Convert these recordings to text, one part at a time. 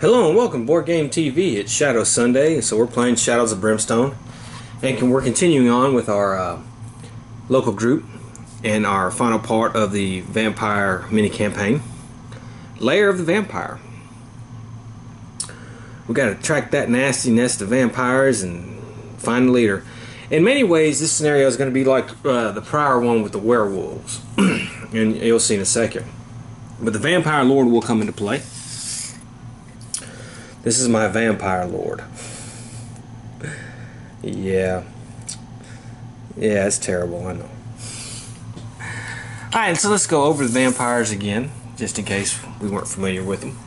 Hello and welcome to Boardgame TV. It's Shadow Sunday, so we're playing Shadows of Brimstone, and we're continuing on with our local group and our final part of the vampire mini campaign, Lair of the Vampire. We got to track that nasty nest of vampires and find the leader. In many ways, this scenario is going to be like the prior one with the werewolves, and you'll see in a second. But the vampire lord will come into play. This is my vampire lord. Yeah, it's terrible, I know. Alright, so let's go over the vampires again, just in case we weren't familiar with them.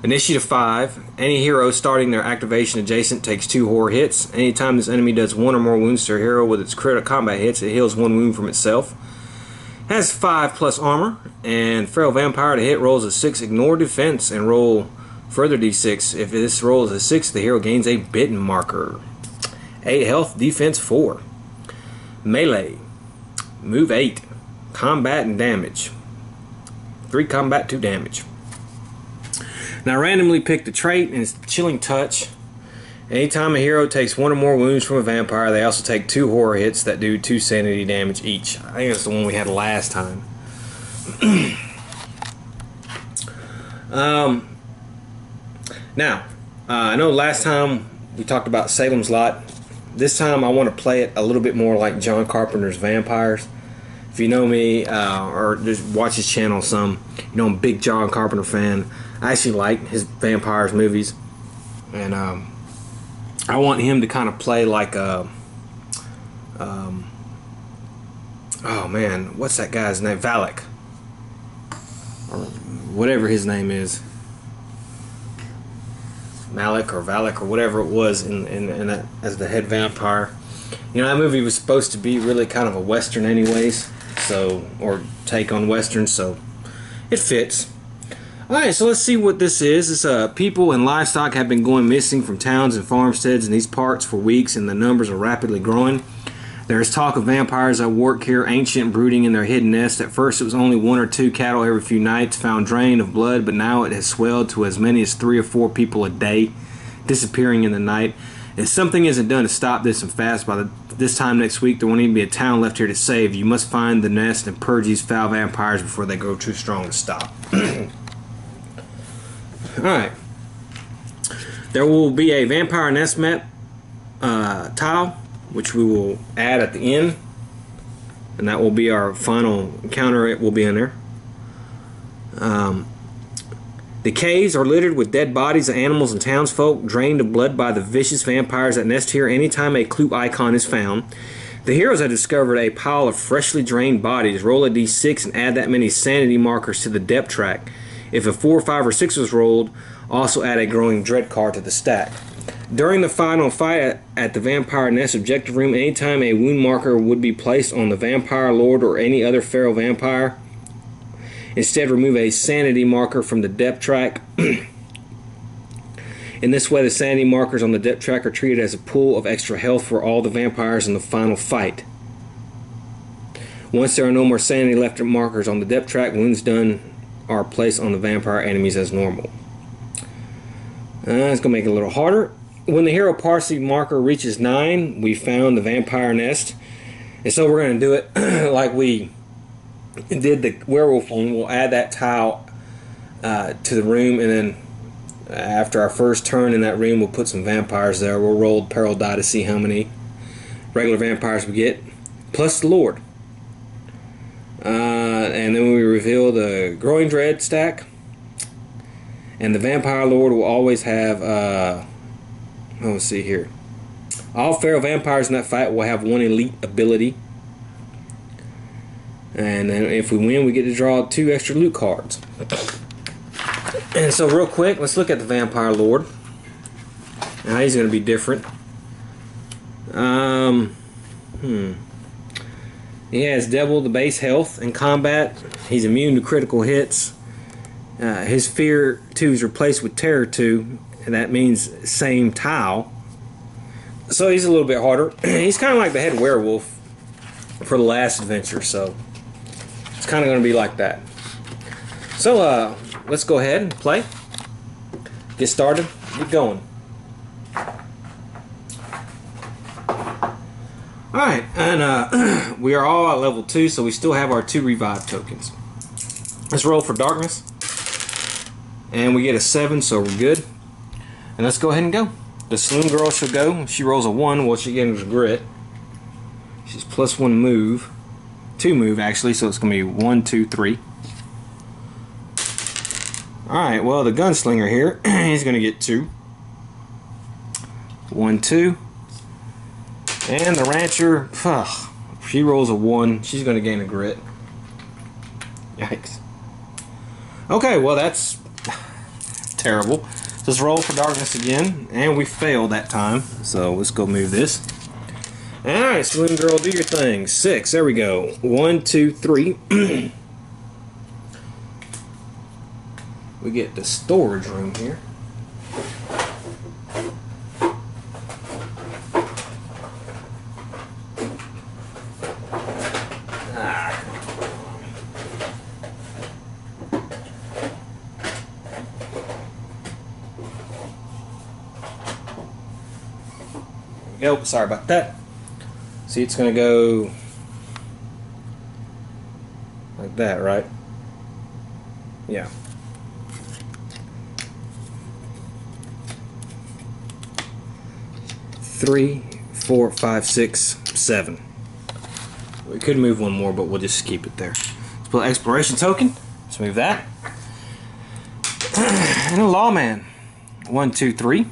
Initiative 5. Any hero starting their activation adjacent takes 2 horror hits. Anytime this enemy does 1 or more wounds to a hero with its critical combat hits, it heals 1 wound from itself. Has 5+ armor, and feral vampire to hit rolls a 6 ignore defense and roll further d6. If this rolls a 6, the hero gains a bitten marker. 8 health, defense 4. Melee, move 8. Combat and damage. 3 combat, 2 damage. Now randomly pick the trait, and it's Chilling Touch. Anytime a hero takes 1 or more wounds from a vampire, they also take 2 horror hits that do 2 sanity damage each. I think that's the one we had last time. Now, I know last time we talked about Salem's Lot. This time I want to play it a little bit more like John Carpenter's Vampires. If you know me, or just watch his channel some, you know I'm a big John Carpenter fan. I actually like his Vampires movies. And I want him to kind of play like a... oh man, what's that guy's name? Valak. Or whatever his name is. Malik or Valak or whatever it was in that, as the head vampire. You know, that movie was supposed to be really kind of a western anyways, so, or take on westerns, so it fits. Alright, so let's see what this is. This people and livestock have been going missing from towns and farmsteads in these parts for weeks, and the numbers are rapidly growing. There is talk of vampires at work here, ancient, brooding in their hidden nests. At first it was only 1 or 2 cattle every few nights found drained of blood, but now it has swelled to as many as 3 or 4 people a day disappearing in the night. If something isn't done to stop this and fast, by this time next week there won't even be a town left here to save. You must find the nest and purge these foul vampires before they grow too strong to stop. Alright. There will be a vampire nest map tile, which we will add at the end, and that will be our final encounter. It will be in there. The caves are littered with dead bodies of animals and townsfolk, drained of blood by the vicious vampires that nest here anytime a clue icon is found. The heroes have discovered a pile of freshly drained bodies. Roll a d6 and add that many sanity markers to the depth track. If a 4, 5, or 6 was rolled, also add a growing dread card to the stack. During the final fight at the Vampire Nest objective room, anytime a wound marker would be placed on the Vampire Lord or any other feral vampire, instead remove a sanity marker from the depth track. In this way, the sanity markers on the depth track are treated as a pool of extra health for all the vampires in the final fight. Once there are no more sanity left markers on the depth track, wounds done are placed on the vampire enemies as normal. It's going to make it a little harder. When the hero parsley marker reaches 9, we found the vampire nest. And so we're going to do it like we did the werewolf one. We'll add that tile to the room, and then after our first turn in that room, we'll put some vampires there. We'll roll peril die to see how many regular vampires we get, plus the Lord. And then we reveal the growing dread stack. And the Vampire Lord will always have, let's see here. All feral vampires in that fight will have 1 elite ability. And then if we win, we get to draw 2 extra loot cards. And so real quick, let's look at the Vampire Lord. Now he's going to be different. He has double the base health in combat. He's immune to critical hits. His Fear 2 is replaced with Terror 2, and that means same tile. So he's a little bit harder. He's kind of like the head werewolf for the last adventure, so it's kind of going to be like that. So let's go ahead and play. get started, get going. Alright, and we are all at level 2, so we still have our 2 revive tokens. Let's roll for darkness. And we get a 7, so we're good. And let's go ahead and go. The Saloon Girl shall go. If she rolls a 1, well, she gets grit. She's +1 move. 2 move, actually, so it's going to be 1, 2, 3. Alright, well, the Gunslinger here, he's going to get 2. 1, 2. And the Rancher, if she rolls a 1, she's going to gain a grit. Yikes. Okay, well, that's terrible. So let's roll for darkness again, and we failed that time, so let's go move this. Alright, Saloon Girl, do your thing. 6, there we go. 1, 2, 3. We get the storage room here. Go. Sorry about that. See, it's going to go like that, right? Yeah. Three, 4, 5, 6, 7. We could move one more, but we'll just keep it there. Let's put an exploration token. Let's move that. And a Lawman. 1, 2, 3.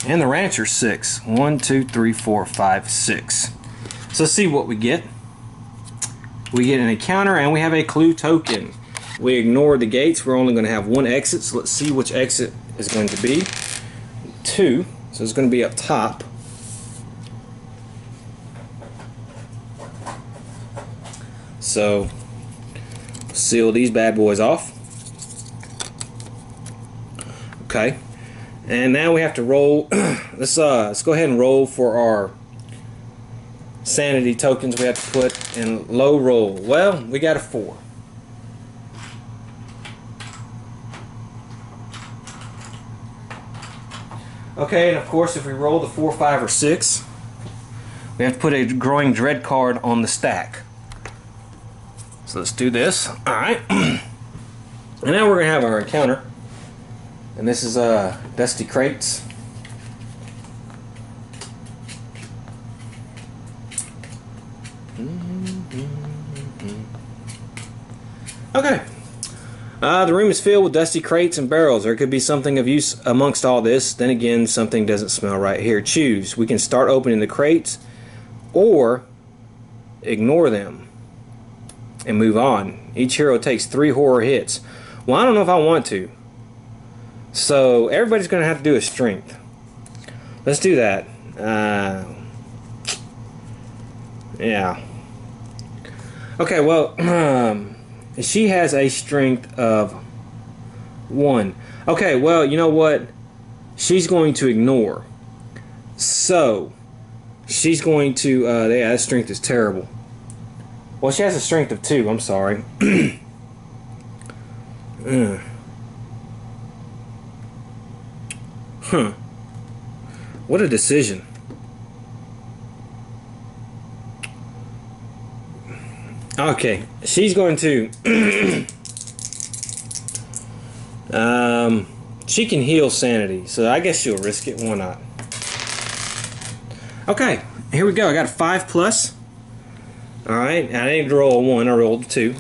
And the Rancher, 6. 1, 2, 3, 4, 5, 6. So let's see what we get. We get an encounter and we have a clue token. We ignore the gates. We're only going to have 1 exit. So let's see which exit is going to be. 2. So it's going to be up top. So seal these bad boys off. Okay. And now we have to roll. Let's go ahead and roll for our sanity tokens. We have to put in low roll. Well, we got a 4. Okay, and of course, if we roll the 4, 5, or 6, we have to put a Growing Dread card on the stack. So let's do this. All right. And now we're gonna have our encounter. And this is Dusty Crates. Okay. The room is filled with dusty crates and barrels. There could be something of use amongst all this. Then again, something doesn't smell right here. Choose. We can start opening the crates or ignore them and move on. Each hero takes 3 horror hits. Well, I don't know if I want to. So everybody's going to have to do a strength. Let's do that. Yeah. Okay, well, she has a strength of 1. Okay, well, you know what? She's going to ignore. So she's going to, yeah, that strength is terrible. Well, she has a strength of 2, I'm sorry. Huh. What a decision. Okay, she's going to she can heal sanity, so I guess she'll risk it. Why not? Okay, here we go. I got a 5+. Alright, I didn't roll a 1, I rolled a 2.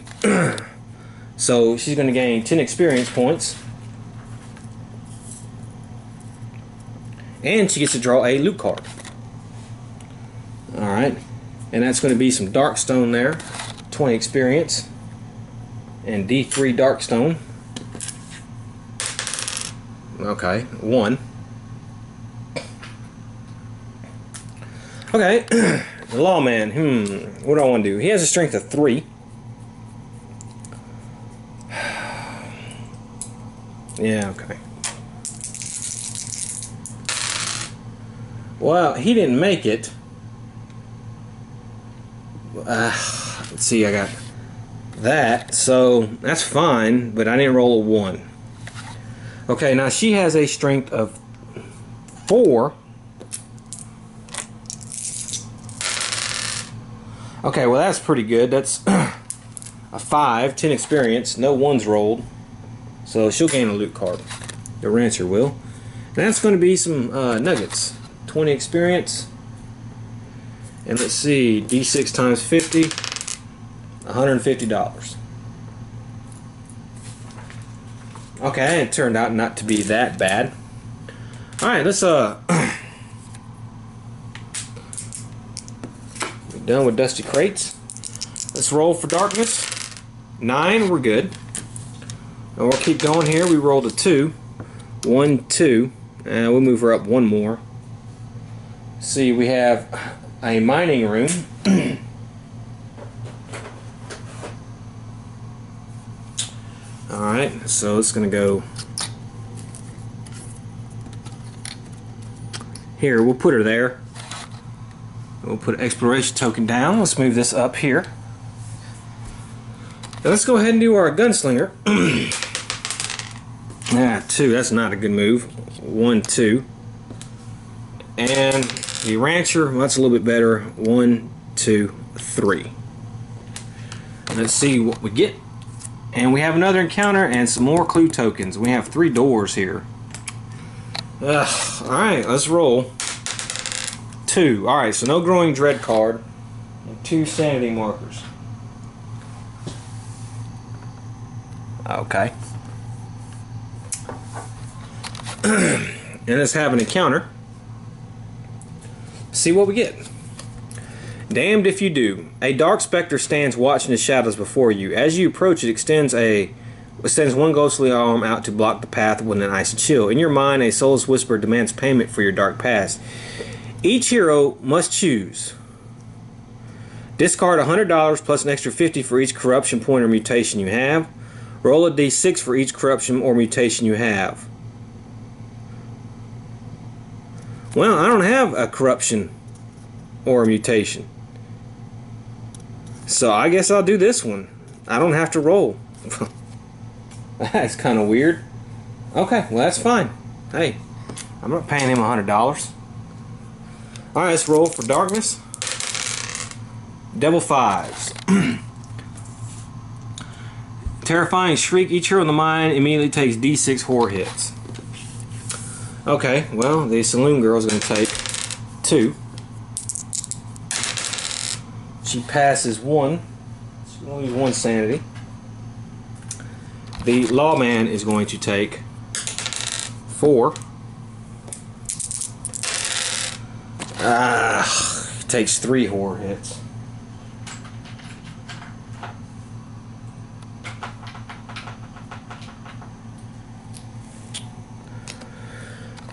So she's going to gain 10 experience points. And she gets to draw a loot card. Alright. And that's going to be some Darkstone there. 20 experience. And D3 Darkstone. Okay, 1. Okay. The Lawman. What do I want to do? He has a strength of 3. Yeah, okay. Well, he didn't make it. Let's see, I got that, so that's fine, but I didn't roll a 1. Okay, now she has a strength of 4. Okay, well that's pretty good. That's a 5, 10 experience, no ones rolled. So she'll gain a loot card. The Rancher will. And that's going to be some nuggets. 20 experience. And let's see, D6 times 50, $150. Okay, it turned out not to be that bad. Alright, let's we're done with dusty crates. Let's roll for darkness. 9, we're good. And we'll keep going here. We rolled a 2. 1, 2. And we'll move her up one more. See, we have a mining room. Alright, so it's going to go here. We'll put her there. We'll put an exploration token down. Let's move this up here. Now let's go ahead and do our gunslinger. 2. That's not a good move. 1, 2. And the rancher, well, that's a little bit better. 1, 2, 3. Let's see what we get. And we have another encounter and some more clue tokens. We have 3 doors here. Alright, let's roll. 2. Alright, so no growing dread card. And 2 sanity markers. Okay. And let's have an encounter. See what we get. Damned if you do. A dark specter stands watching the shadows before you. As you approach, it extends one ghostly arm out to block the path with an icy chill. In your mind, a soulless whisper demands payment for your dark past. Each hero must choose. Discard $100 plus an extra 50 for each corruption point or mutation you have. Roll a d6 for each corruption or mutation you have. Well, I don't have a corruption or a mutation. So I guess I'll do this one. I don't have to roll. That's kind of weird. Okay, well that's fine. Hey, I'm not paying him $100. Alright, let's roll for darkness. Double 5s. Terrifying shriek. Each hero in the mine immediately takes D6 horror hits. Okay, well, the saloon girl is going to take 2. She passes 1. She's going to lose 1 sanity. The lawman is going to take 4. Takes 3 horror hits.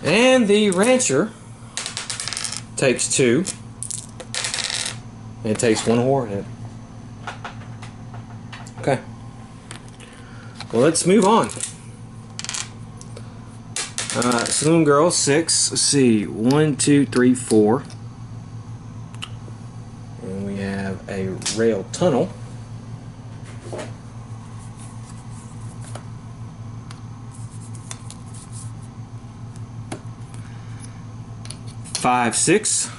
And the rancher takes 2. And it takes 1 horror hit. Okay. Well, let's move on. Saloon girl, 6. Let's see. 1, 2, 3, 4. And we have a rail tunnel. Five, 6.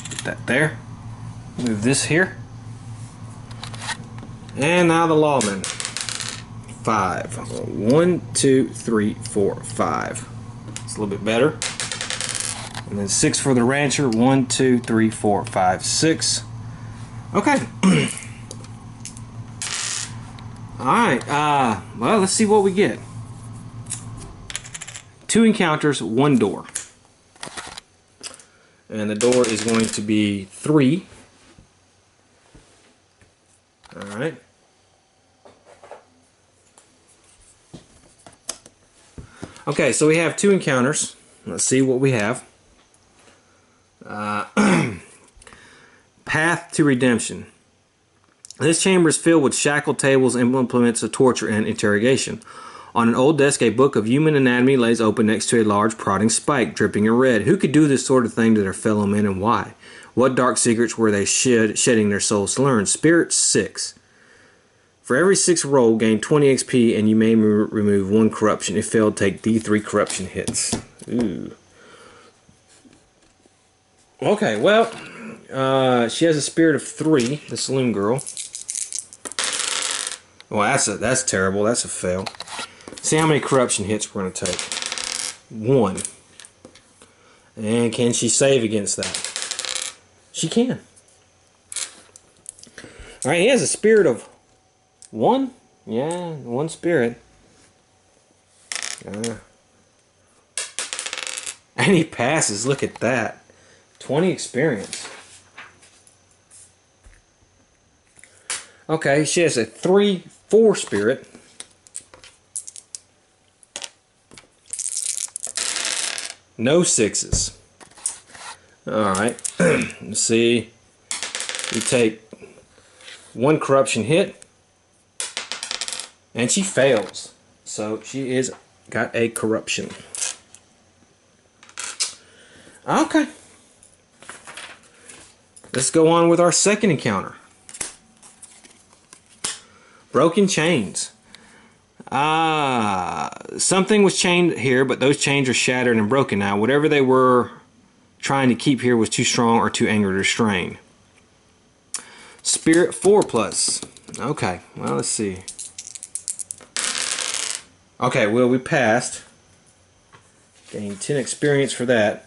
Put that there. Move this here. And now the lawman. 5. 1, 2, 3, 4, 5. It's a little bit better. And then 6 for the rancher. 1, 2, 3, 4, 5, 6. Okay. Alright, well, let's see what we get. 2 encounters, 1 door. And the door is going to be 3. Alright. Okay, so we have 2 encounters. Let's see what we have. Path to Redemption. This chamber is filled with shackled tables and implements of torture and interrogation. On an old desk, a book of human anatomy lays open next to a large prodding spike, dripping in red. Who could do this sort of thing to their fellow men, and why? What dark secrets were they shedding their souls to learn? Spirit 6. For every 6 roll, gain 20 XP, and you may remove 1 corruption. If failed, take D3 corruption hits. Ooh. Okay, well, she has a spirit of 3, the saloon girl. Well, that's terrible. That's a fail. See how many corruption hits we're going to take. 1. And can she save against that? She can. Alright, he has a spirit of 1? Yeah, 1 spirit. And he passes. Look at that. 20 experience. Okay, she has a 3/4 spirit. No 6s. Alright. Let's see. We take 1 corruption hit. And she fails. So she is got a corruption. Okay. Let's go on with our second encounter. Broken chains. Something was chained here, but those chains are shattered and broken now. Whatever they were trying to keep here was too strong or too angry to restrain. Spirit 4+. Okay, well, let's see. Okay, well, we passed. Gained 10 experience for that.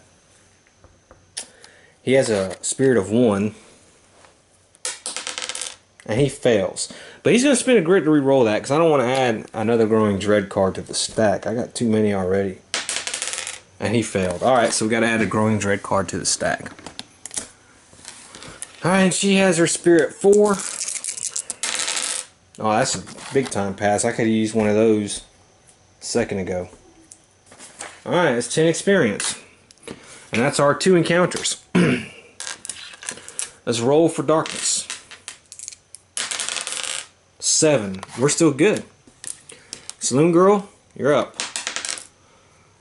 He has a spirit of 1. And he fails. But he's going to spend a grit to re-roll that, because I don't want to add another Growing Dread card to the stack. I got too many already. And he failed. Alright, so we got to add a Growing Dread card to the stack. Alright, and she has her Spirit 4. Oh, that's a big time pass. I could have used one of those a second ago. Alright, it's 10 experience. And that's our 2 encounters. Let's roll for darkness. 7. We're still good. Saloon girl, you're up.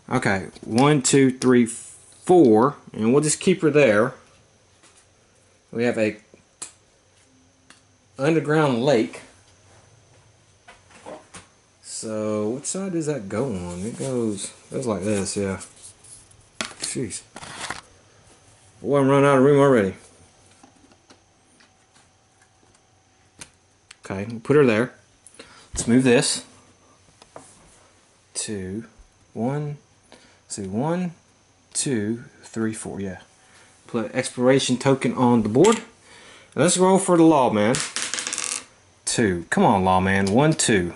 Okay, 1, 2, 3, 4, and we'll just keep her there. We have a underground lake. So which side does that go on? It goes like this, yeah. Jeez. Boy, I'm running out of room already. Okay, we'll put her there. Let's move this. 2, 1. See, 1, 2, 3, 4. Yeah. Put exploration token on the board. And let's roll for the lawman. 2. Come on, lawman. 1, 2.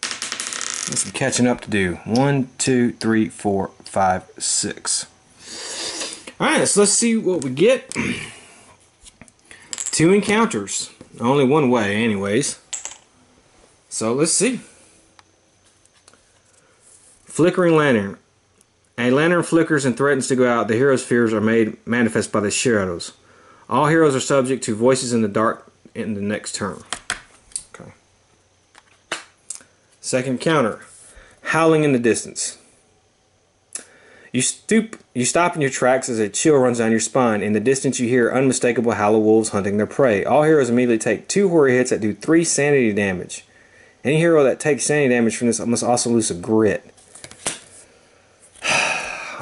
There's some catching up to do. 1, 2, 3, 4, 5, 6. Alright, so let's see what we get. 2 encounters. Only one way, anyways. So let's see. Flickering lantern. A lantern flickers and threatens to go out. The hero's fears are made manifest by the shadows. All heroes are subject to voices in the dark in the next turn. Okay. Second encounter. Howling in the distance. You stop in your tracks as a chill runs down your spine. In the distance you hear unmistakable howl of wolves hunting their prey. All heroes immediately take 2 horror hits that do 3 sanity damage. Any hero that takes sanity damage from this must also lose a grit.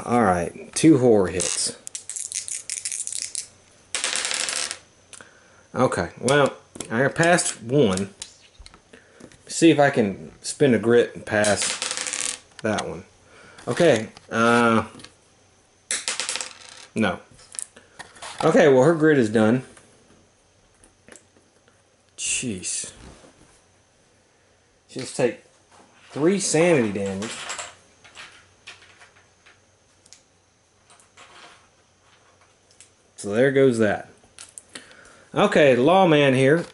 Alright, 2 horror hits. Okay, well, I passed 1. See if I can spin a grit and pass that one. Okay, no. Okay, well, her grid is done. Jeez. She just take 3 sanity damage. So there goes that. Okay, the lawman here.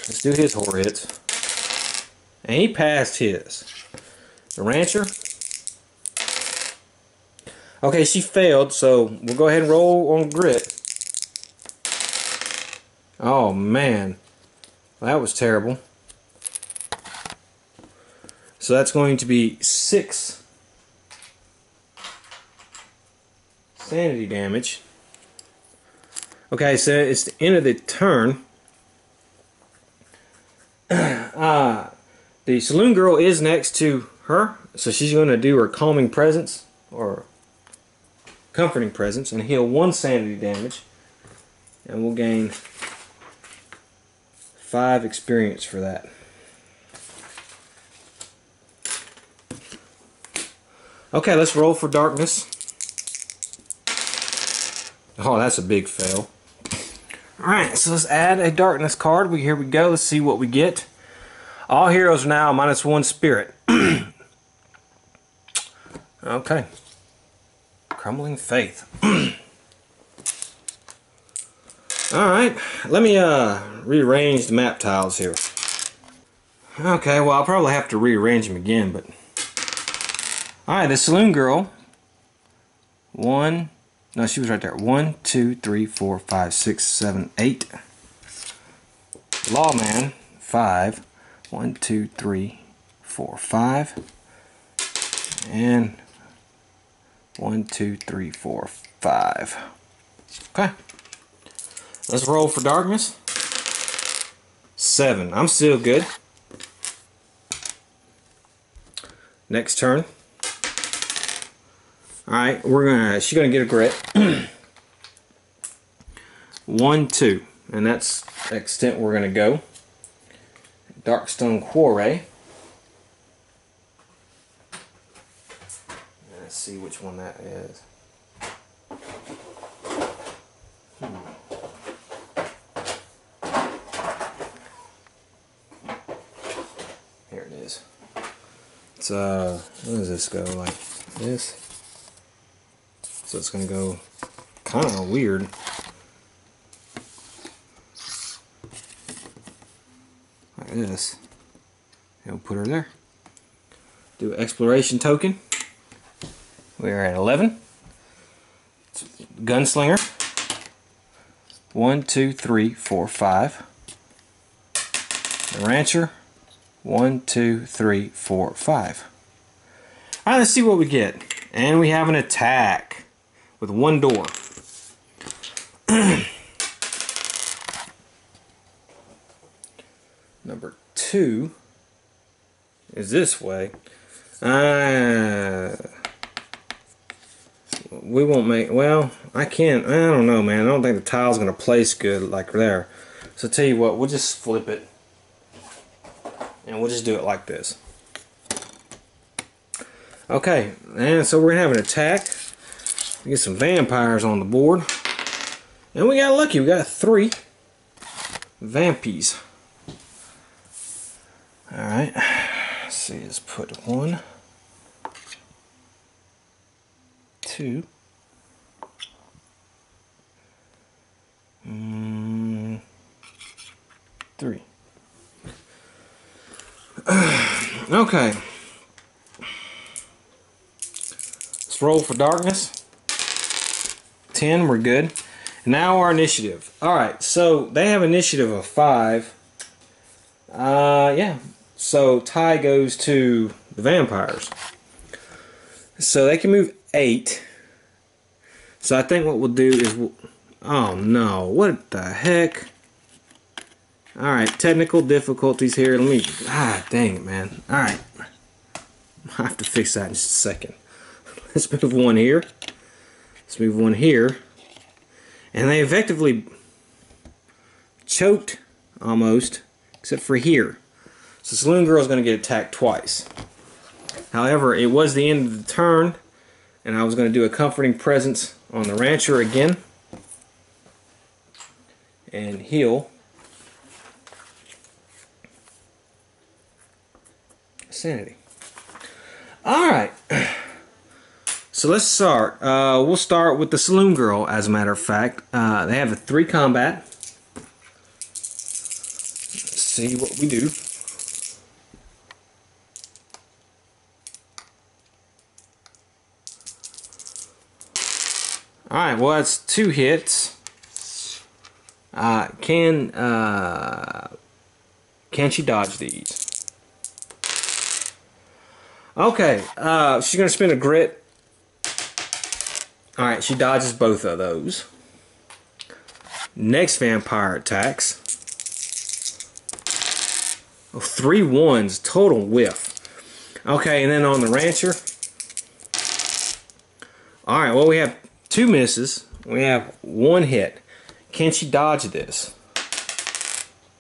Let's do his horror hits. And he passed his. The rancher. Okay, she failed, so we'll go ahead and roll on grit. Oh, man. That was terrible. So that's going to be 6 sanity damage. Okay, so it's the end of the turn. The Saloon Girl is next to her, so she's going to do her Calming Presence, or Comforting Presence, and heal 1 sanity damage. And we'll gain 5 experience for that. Okay, let's roll for darkness. Oh, that's a big fail. Alright, so let's add a darkness card. Here we go. Let's see what we get. All heroes are now -1 spirit. Okay. Crumbling Faith. Alright, let me rearrange the map tiles here. Okay, well I'll probably have to rearrange them again, but... Alright, the Saloon Girl. No, she was right there. 1, 2, 3, 4, 5, 6, 7, 8. Lawman, 5. 1, 2, 3, 4, 5. And 1, 2, 3, 4, 5. Okay. Let's roll for darkness. 7. I'm still good. Next turn. Alright, she's gonna get a grit. 1, 2. And that's the extent we're gonna go. Darkstone Quarry. Let's see which one that is. Here it is. It's what does this go like? This. So it's gonna go kind of weird. Like this. And we'll put her there. Do an exploration token. We're at 11. Gunslinger. 1, 2, 3, 4, 5. The Rancher. 1, 2, 3, 4, 5. Alright, let's see what we get. And we have an attack with 1 door. Number 2 is this way. We won't make, well, I don't know, man. I don't think the tile's going to place good like there. So tell you what, we'll just flip it. And we'll just do it like this. Okay, and so we're going to have an attack. We get some vampires on the board. And we got lucky. We got 3 vampies. Alright. Let's see, let's put 1, 2, 3. Okay. Let's roll for darkness. 10, we're good. Now our initiative. Alright, so they have initiative of 5. Yeah. So tie goes to the vampires. So they can move 8. So I think what we'll do is oh no, what the heck? Alright, technical difficulties here. Let me, dang it, man. Alright. I have to fix that in just a second. Let's move 1 here. Let's move 1 here. And they effectively choked, almost, except for here. So Saloon Girl is going to get attacked twice. However, it was the end of the turn, and I was going to do a Comforting Presence on the Rancher again. And heal sanity. Alright. So let's start. We'll start with the Saloon Girl, as a matter of fact. They have a 3 combat. Let's see what we do. Alright, well that's 2 hits. Can she dodge these? Okay, she's going to spend a grit. Alright, she dodges both of those. Next vampire attacks. Oh, 3 ones, total whiff. Okay, and then on the Rancher. Alright, well, we have 2 misses. We have 1 hit. Can she dodge this?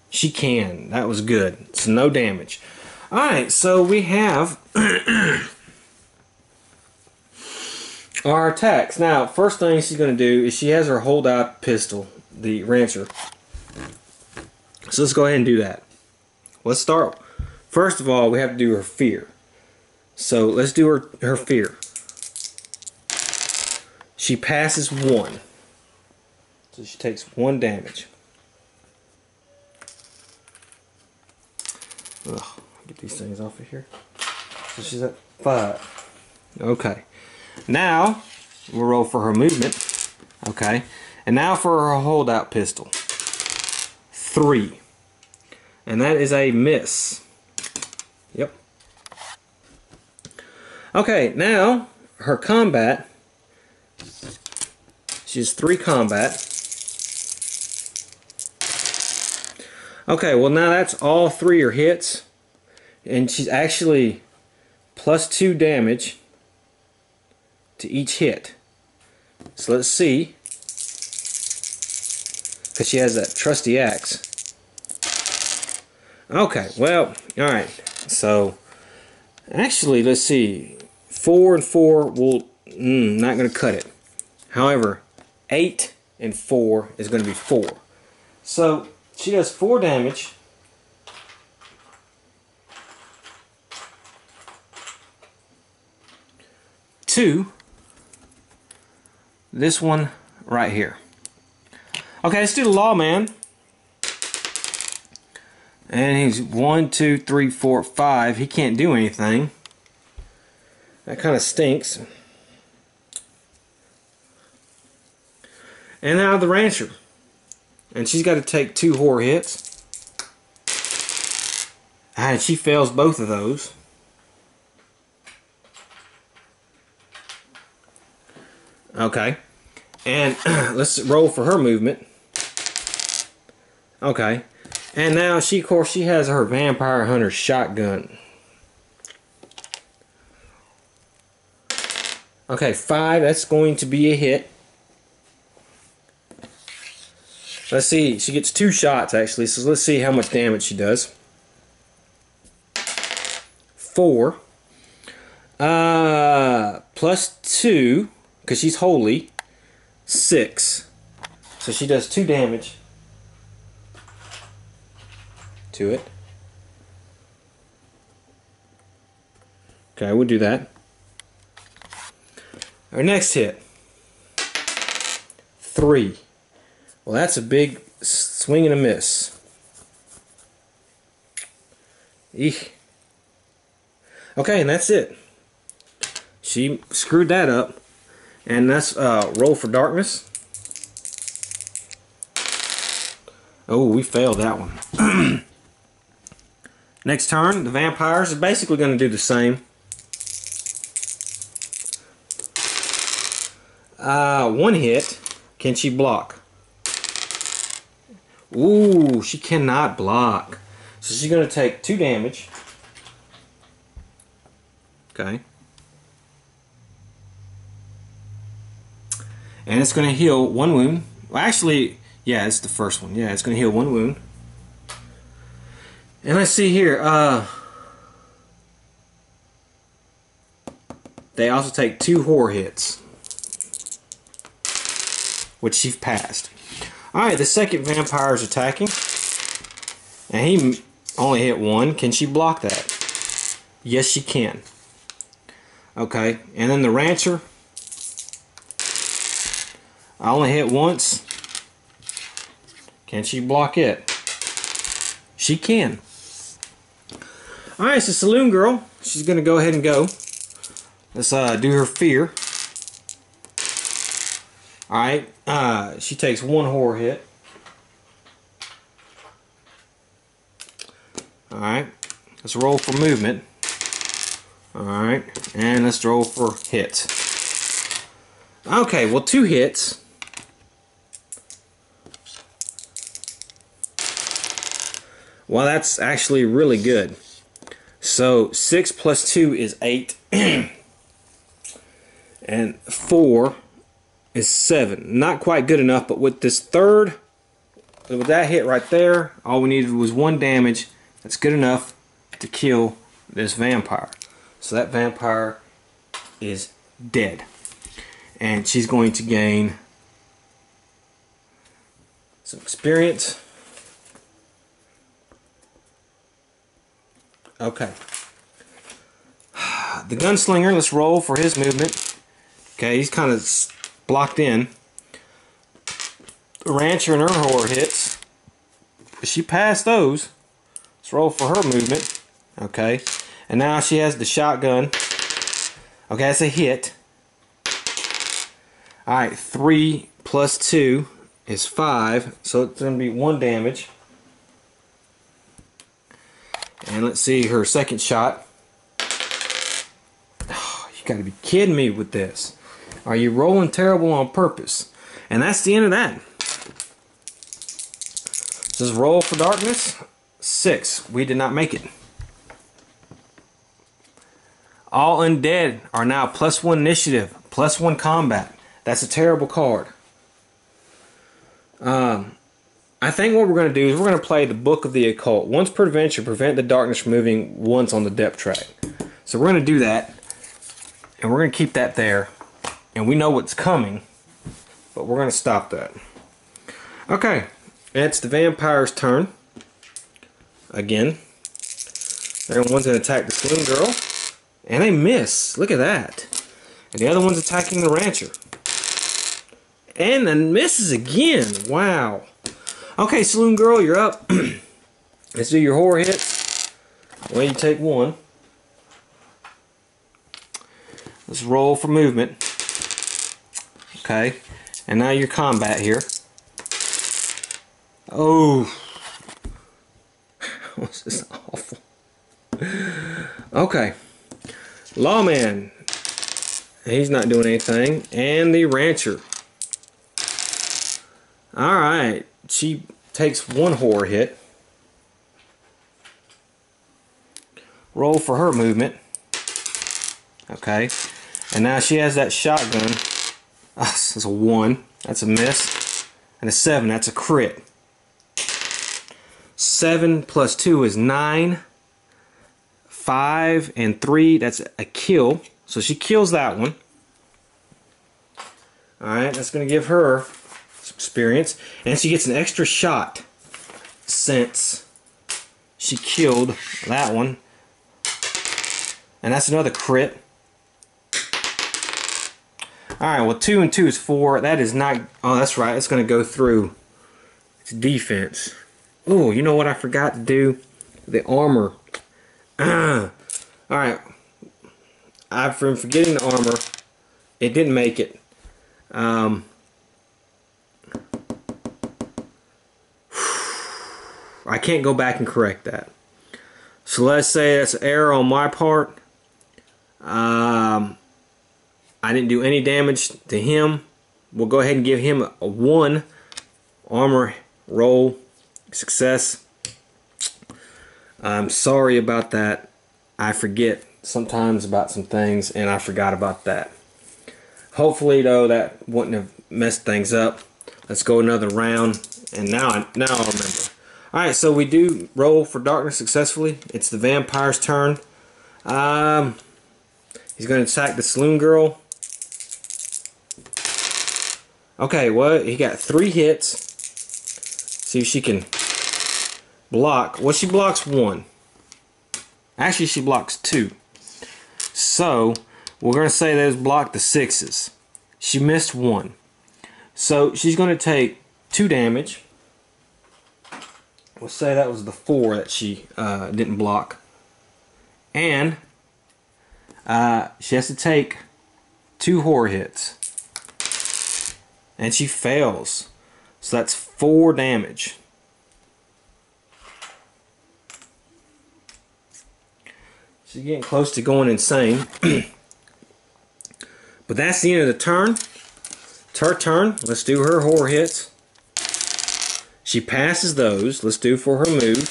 She can. That was good. It's no damage. Alright, so we have our attacks. Now, first thing she's going to do is she has her holdout pistol, the Rancher. So let's go ahead and do that. Let's start. First of all, we have to do her fear. So let's do her fear. She passes 1. So she takes 1 damage. Ugh, get these things off of here. So she's at 5. Okay. Now, we'll roll for her movement. Okay. And now for her holdout pistol. 3. And that is a miss. Yep. Okay, now her combat. She has 3 combat. Okay, well now that's all 3 are hits. And she's actually +2 damage to each hit. So let's see. Because she has that trusty axe. Okay, well, alright. So, actually, let's see. 4 and 4 will, not going to cut it. However, 8 and 4 is going to be 4. So, she does 4 damage. To this one right here. Okay, let's do the Lawman. And he's 1, 2, 3, 4, 5. He can't do anything. That kind of stinks. And now the Rancher. And she's got to take 2 horror hits. And she fails both of those. Okay. And let's roll for her movement. Okay. And now she, of course, she has her Vampire Hunter shotgun. Okay, 5, that's going to be a hit. Let's see, she gets 2 shots actually, so let's see how much damage she does. 4. +2, because she's holy. 6. So she does 2 damage to it. Okay, we'll do that. Our next hit. 3. Well, that's a big swing and a miss. Eek. Okay, and that's it. She screwed that up. And that's roll for darkness. Oh, we failed that one. Next turn, the vampires are basically going to do the same. 1 hit. Can she block? Ooh, she cannot block. So she's going to take 2 damage. Okay. And it's going to heal 1 wound. Well, actually, yeah, it's the first one. Yeah, it's going to heal 1 wound. And let's see here. They also take 2 horror hits, which she's passed. Alright, the second vampire is attacking. And he only hit 1. Can she block that? Yes, she can. Okay, and then the Rancher. I only hit once. Can she block it? She can. Alright, so Saloon Girl, she's going to go ahead and go. Let's do her fear. Alright, she takes 1 horror hit. Alright, let's roll for movement. Alright, and let's roll for hits. Okay, well, 2 hits. Well, that's actually really good. So 6 plus 2 is 8. And 4 is 7. Not quite good enough, but with this third, with that hit right there, all we needed was 1 damage. That's good enough to kill this vampire. So that vampire is dead. And she's going to gain some experience. Okay. The gunslinger, let's roll for his movement. Okay, he's kind of blocked in. The rancher and her horror hits. She passed those. Let's roll for her movement. Okay. And now she has the shotgun. Okay, that's a hit. Alright, 3 plus 2 is 5. So it's going to be 1 damage. And let's see her second shot. Oh, you gotta be kidding me with this. Are you rolling terrible on purpose? And that's the end of that. Just roll for darkness. 6. We did not make it. All undead are now +1 initiative, +1 combat. That's a terrible card. I think what we're going to do is we're going to play the Book of the Occult. Once per adventure, prevent the darkness from moving once on the depth track. So we're going to do that. And we're going to keep that there. And we know what's coming. But we're going to stop that. Okay. It's the vampire's turn. Again. They're the one's going to attack the saloon girl. And they miss. Look at that. And the other one's attacking the rancher. And then misses again. Wow. Okay, saloon girl, you're up. Let's do your horror hits. Well, you take 1. Let's roll for movement. Okay. And now your combat here. Oh. This is awful. Okay. Lawman. He's not doing anything. And the rancher. Alright. She takes 1 horror hit. Roll for her movement. Okay. And now she has that shotgun. Oh, that's a 1. That's a miss. And a 7. That's a crit. 7 plus 2 is 9. 5 and 3. That's a kill. So she kills that one. Alright, that's going to give her some experience. And she gets an extra shot since she killed that one. And that's another crit. Alright, well 2 and 2 is 4. That is not... Oh, that's right. It's going to go through its defense. Oh, you know what I forgot to do? The armor. Alright. I've been forgetting the armor. It didn't make it. I can't go back and correct that. So let's say that's an error on my part. I didn't do any damage to him. We'll go ahead and give him a 1 armor roll success. I'm sorry about that. I forget sometimes about some things, and I forgot about that. Hopefully, though, that wouldn't have messed things up. Let's go another round, and now I'll remember. Alright, so we do roll for darkness successfully. It's the vampire's turn. He's going to attack the saloon girl. Okay, well, he got 3 hits. See if she can block. Well, she blocks 1. Actually, she blocks 2. So, we're going to say those block the 6s. She missed 1. So, she's going to take 2 damage. We'll say that was the 4 that she didn't block. And she has to take 2 horror hits. And she fails. So that's 4 damage. She's getting close to going insane. But that's the end of the turn. It's her turn. Let's do her horror hits. She passes those. Let's do for her move.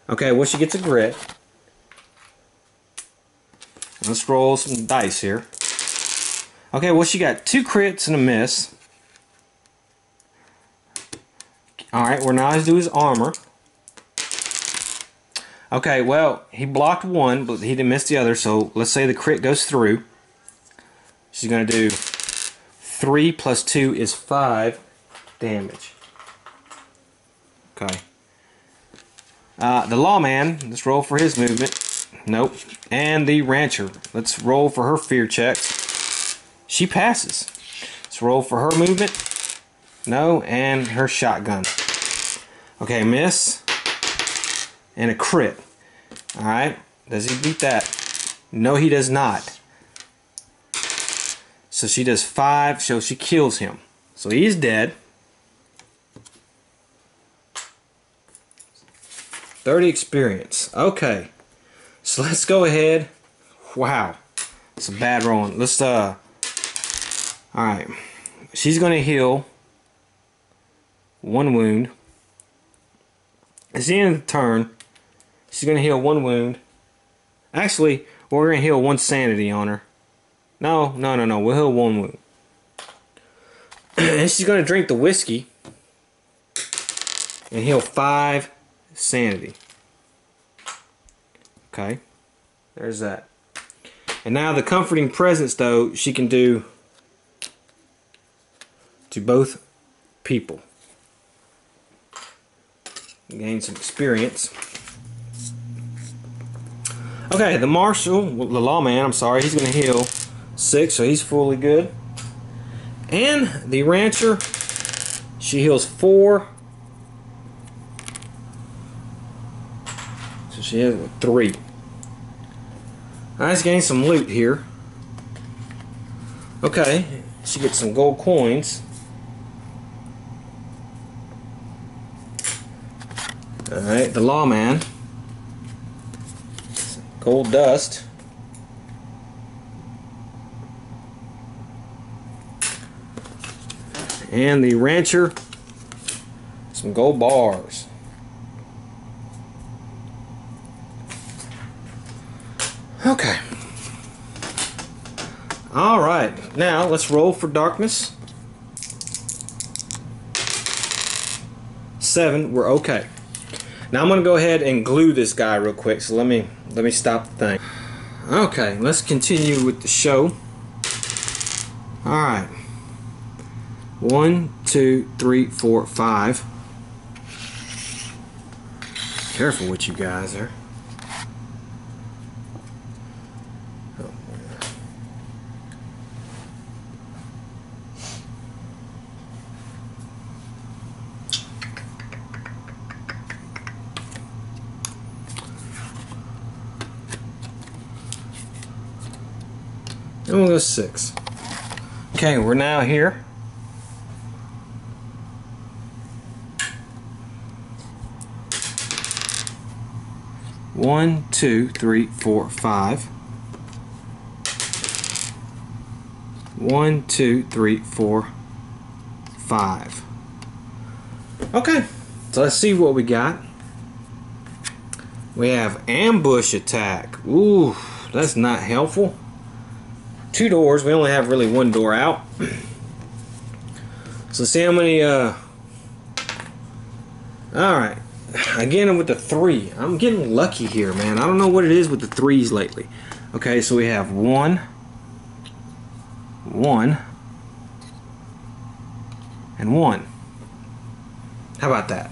Okay, well, she gets a grit. Let's roll some dice here. Okay, well, she got 2 crits and a miss. Alright, well, now let's do his armor. Okay, well, he blocked 1, but he didn't miss the other, so let's say the crit goes through. She's going to do 3 plus 2 is 5 damage. Okay. The lawman, let's roll for his movement. Nope. And the rancher, let's roll for her fear checks. She passes. Let's roll for her movement. No, and her shotgun. Okay, miss. And a crit. Alright, does he beat that? No, he does not. So she does 5, so she kills him. So he's dead. 30 experience. Okay. So let's go ahead. Wow. It's a bad rolling. Let's alright. She's gonna heal 1 wound. It's the end of the turn. She's gonna heal 1 wound. Actually, we're gonna heal 1 sanity on her. No. We'll heal 1 wound. And she's gonna drink the whiskey and heal 5 sanity. Okay, there's that. And now the comforting presence, though, she can do to both people. Gain some experience. Okay, the marshal, the lawman, I'm sorry, he's going to heal 6, so he's fully good. And the rancher, she heals 4. So she has 3. Let's gain some loot here. Okay, she gets some gold coins. Alright, the lawman. Gold dust. And the rancher, some gold bars. Okay. Alright, now let's roll for darkness. 7, we're okay. Now I'm going to go ahead and glue this guy real quick, so let me stop the thing. Okay, let's continue with the show. Alright. 1, 2, 3, 4, 5. Careful with you guys there. And we'll go 6. Okay, we're now here. One, 2, 3, 4, 5. 1, 2, 3, 4, 5. Okay, so let's see what we got. We have ambush attack. Ooh, that's not helpful. 2 doors. We only have really 1 door out. So see how many. All right. Again with the 3. I'm getting lucky here, man. I don't know what it is with the 3s lately. Okay, so we have 1, 1, and 1. How about that?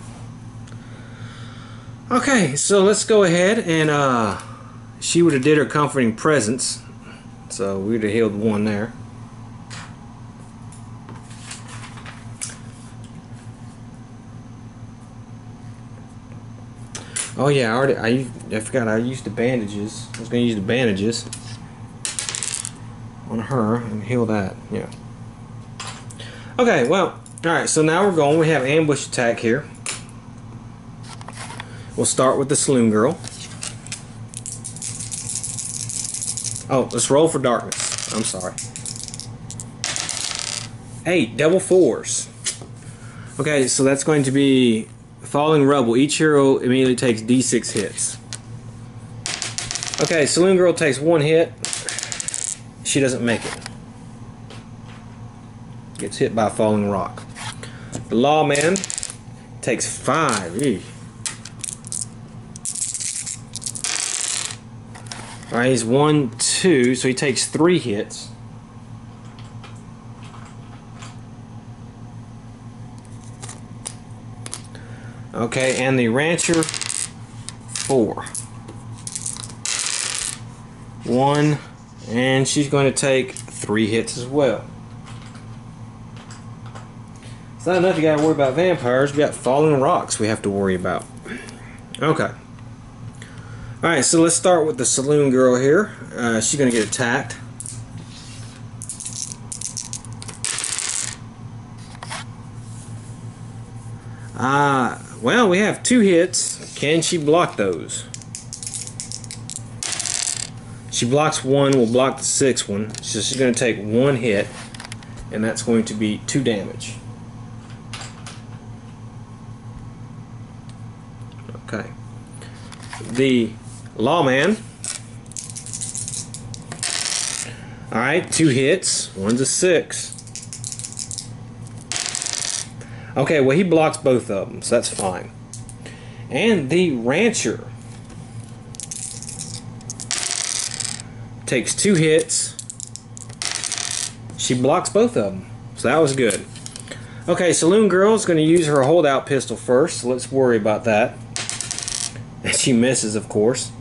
Okay, so let's go ahead and she would have did her comforting presence. So we would have healed 1 there. Oh yeah, I forgot I used the bandages. I was going to use the bandages on her and heal that. Yeah. Okay, well, alright, so now we're going. We have ambush attack here. We'll start with the saloon girl. Oh, let's roll for darkness. I'm sorry. 8, double 4s. Okay, so that's going to be 5 Falling Rubble. Each hero immediately takes D6 hits. Okay, Saloon Girl takes 1 hit. She doesn't make it. Gets hit by a falling rock. The Lawman takes 5. Eey. Alright, he's 1, 2, so he takes 3 hits. Okay, and the Rancher, 4. 1, and she's going to take 3 hits as well. It's not enough you gotta worry about vampires, we got falling rocks we have to worry about. Okay. Alright, so let's start with the Saloon Girl here. She's going to get attacked. Well, we have 2 hits. Can she block those? She blocks 1, we'll block the 6th one. So she's going to take 1 hit, and that's going to be 2 damage. Okay. The Lawman. Alright, 2 hits. One's a 6. Okay, well he blocks both of them, so that's fine. And the Rancher takes 2 hits. She blocks both of them, so that was good. Okay, Saloon Girl is going to use her holdout pistol first, so let's worry about that. And she misses, of course.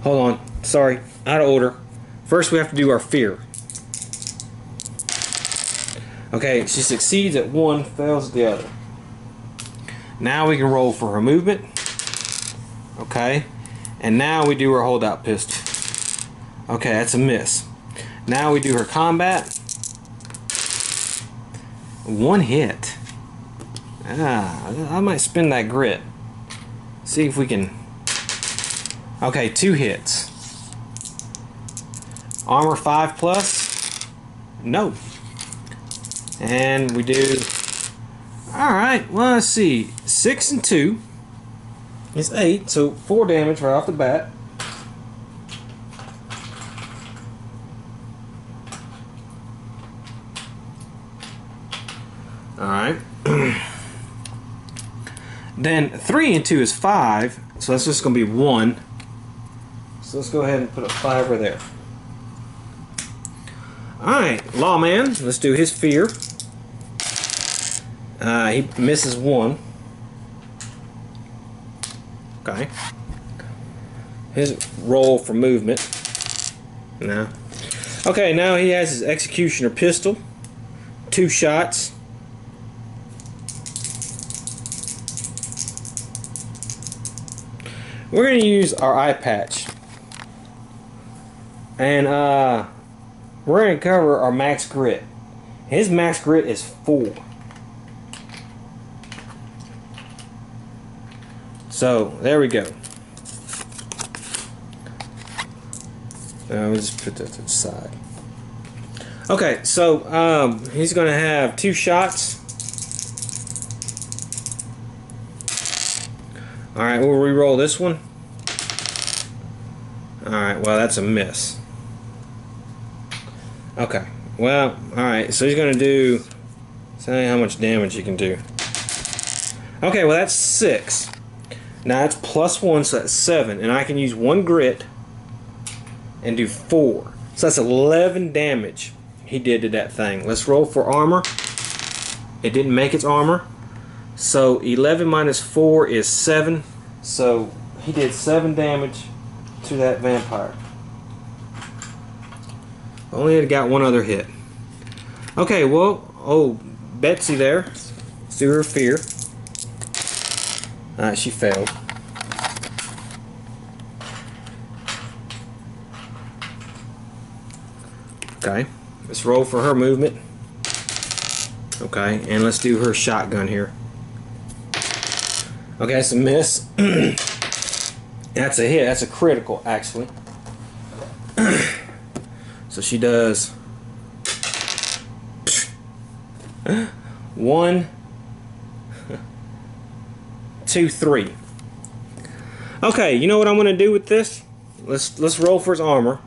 Hold on, sorry, out of order. First we have to do our fear. Okay, she succeeds at 1, fails at the other. Now we can roll for her movement. Okay, and now we do her holdout pistol. Okay, that's a miss. Now we do her combat. 1 hit. I might spin that grit. See if we can. Okay, 2 hits. Armor 5 plus. No. And we do. Alright, well, let's see. 6 and 2 is 8, so 4 damage right off the bat. Alright. Then 3 and 2 is 5, so that's just going to be 1. So let's go ahead and put a 5 right there. Alright, Lawman, let's do his fear. He misses 1. Okay. His roll for movement. No. Okay, now he has his executioner pistol. 2 shots. We're going to use our eye patch. And we're going to cover our max grit. His max grit is 4. So, there we go. We'll just put that to the side. Okay, so he's going to have 2 shots. Alright, we'll re-roll this one. Alright, well, that's a miss. Okay, well, alright, so he's going to do. See how much damage he can do. Okay, well, that's 6. Now that's plus 1, so that's 7. And I can use 1 grit and do 4. So that's 11 damage he did to that thing. Let's roll for armor. It didn't make its armor. So 11 minus 4 is 7. So he did 7 damage to that vampire. Only had got 1 other hit. Okay, well, oh, Betsy there. Let's do her fear. Alright, she failed. Okay, let's roll for her movement. Okay, and let's do her shotgun here. Okay, that's a miss. That's a hit. That's a critical, actually. So she does 1, 2, 3. Okay, you know what I'm going to do with this? Let's roll for his armor.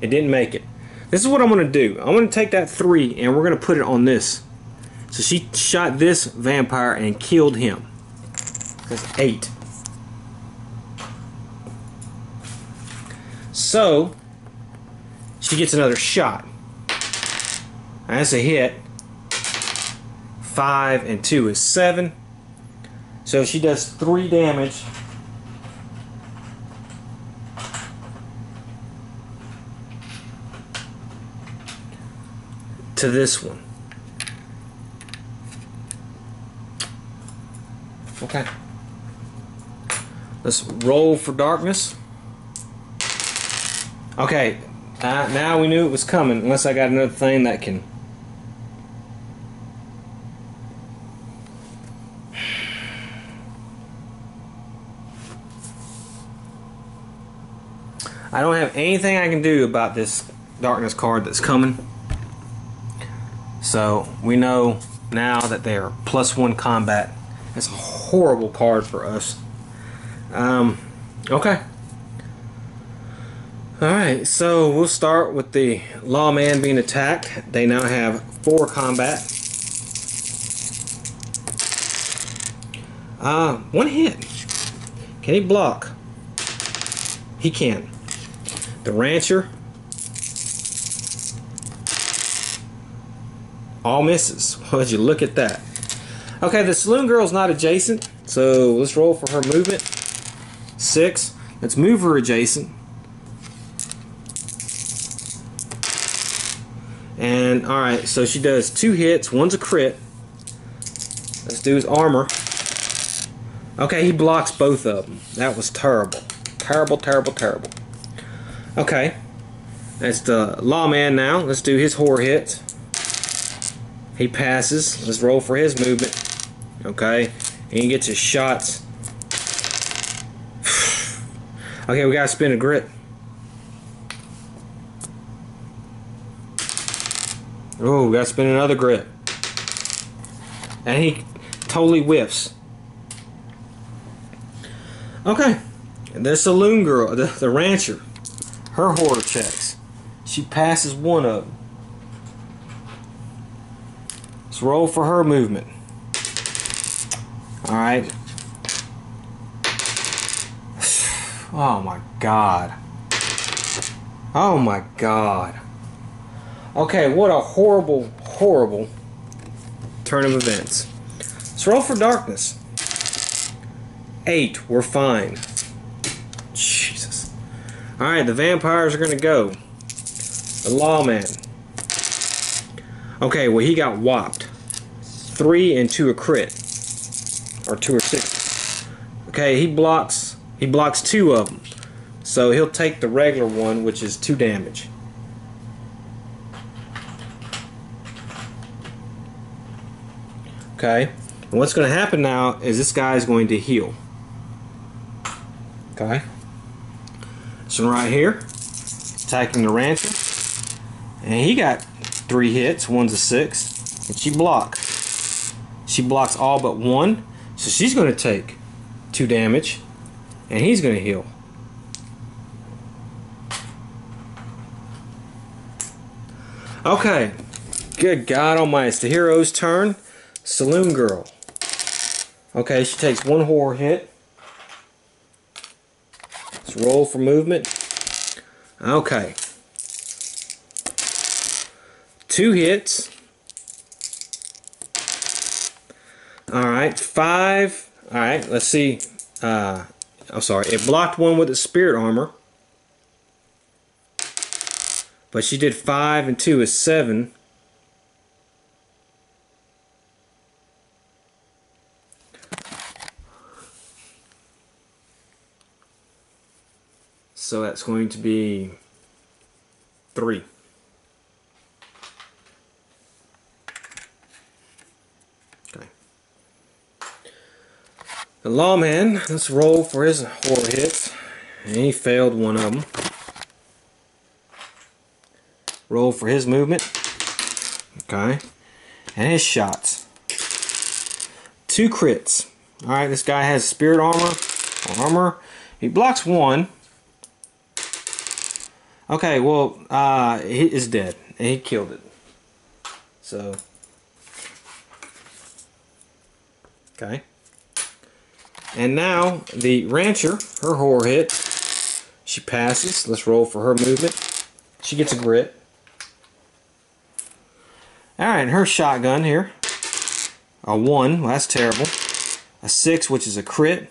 It didn't make it. This is what I'm going to do. I'm going to take that 3 and we're going to put it on this. So she shot this vampire and killed him. That's 8. So she gets another shot. That's a hit. 5 and 2 is 7. So she does 3 damage. To this one. Okay. Let's roll for darkness. Okay. Now we knew it was coming, unless I got another thing that can. I don't have anything I can do about this darkness card that's coming. So we know now that they are +1 combat. It's a horrible card for us. Okay. Alright, so we'll start with the lawman being attacked. They now have 4 combat. 1 hit. Can he block? He can. The rancher. All misses. Would you look at that? Okay, the saloon girl's not adjacent, so let's roll for her movement. 6. Let's move her adjacent. And alright, so she does 2 hits. One's a crit. Let's do his armor. Okay, he blocks both of them. That was terrible. Terrible, terrible, terrible. Okay. That's the lawman now. Let's do his horror hit. He passes. Let's roll for his movement. Okay. And he gets his shots. Okay, we gotta spin a grit. Oh, we gotta spin another grit. And he totally whiffs. Okay. And the saloon girl, the rancher, her horror checks. She passes 1 of them. Let's roll for her movement. Alright. Oh my god. Oh my god. Okay, what a horrible, horrible turn of events. Let's roll for darkness. 8, we're fine. Jesus. Alright, the vampires are gonna go. The lawman. Okay, well he got whopped. 3 and 2 a crit. Or 2 or 6. Okay, he blocks 2 of them. So he'll take the regular one, which is 2 damage. Okay, and what's going to happen now is this guy is going to heal. Okay, so right here, attacking the rancher, and he got 3 hits. One's a 6, and she blocks. She blocks all but 1, so she's going to take 2 damage, and he's going to heal. Okay, good God Almighty, it's the hero's turn. Saloon girl. Okay, she takes 1 horror hit. Let's roll for movement. Okay. 2 hits. Alright, 5. Alright, let's see. I'm sorry, it blocked 1 with its spirit armor. But she did 5 and 2 is 7. So that's going to be 3. Okay. The lawman, let's roll for his horror hits. And he failed 1 of them. Roll for his movement. Okay. And his shots. 2 crits. Alright, this guy has spirit armor. He blocks 1. Okay, well, he is dead. And he killed it. So, okay. And now, the rancher, her horror hit. She passes. Let's roll for her movement. She gets a grit. Alright, her shotgun here. A 1, well, that's terrible. A 6, which is a crit.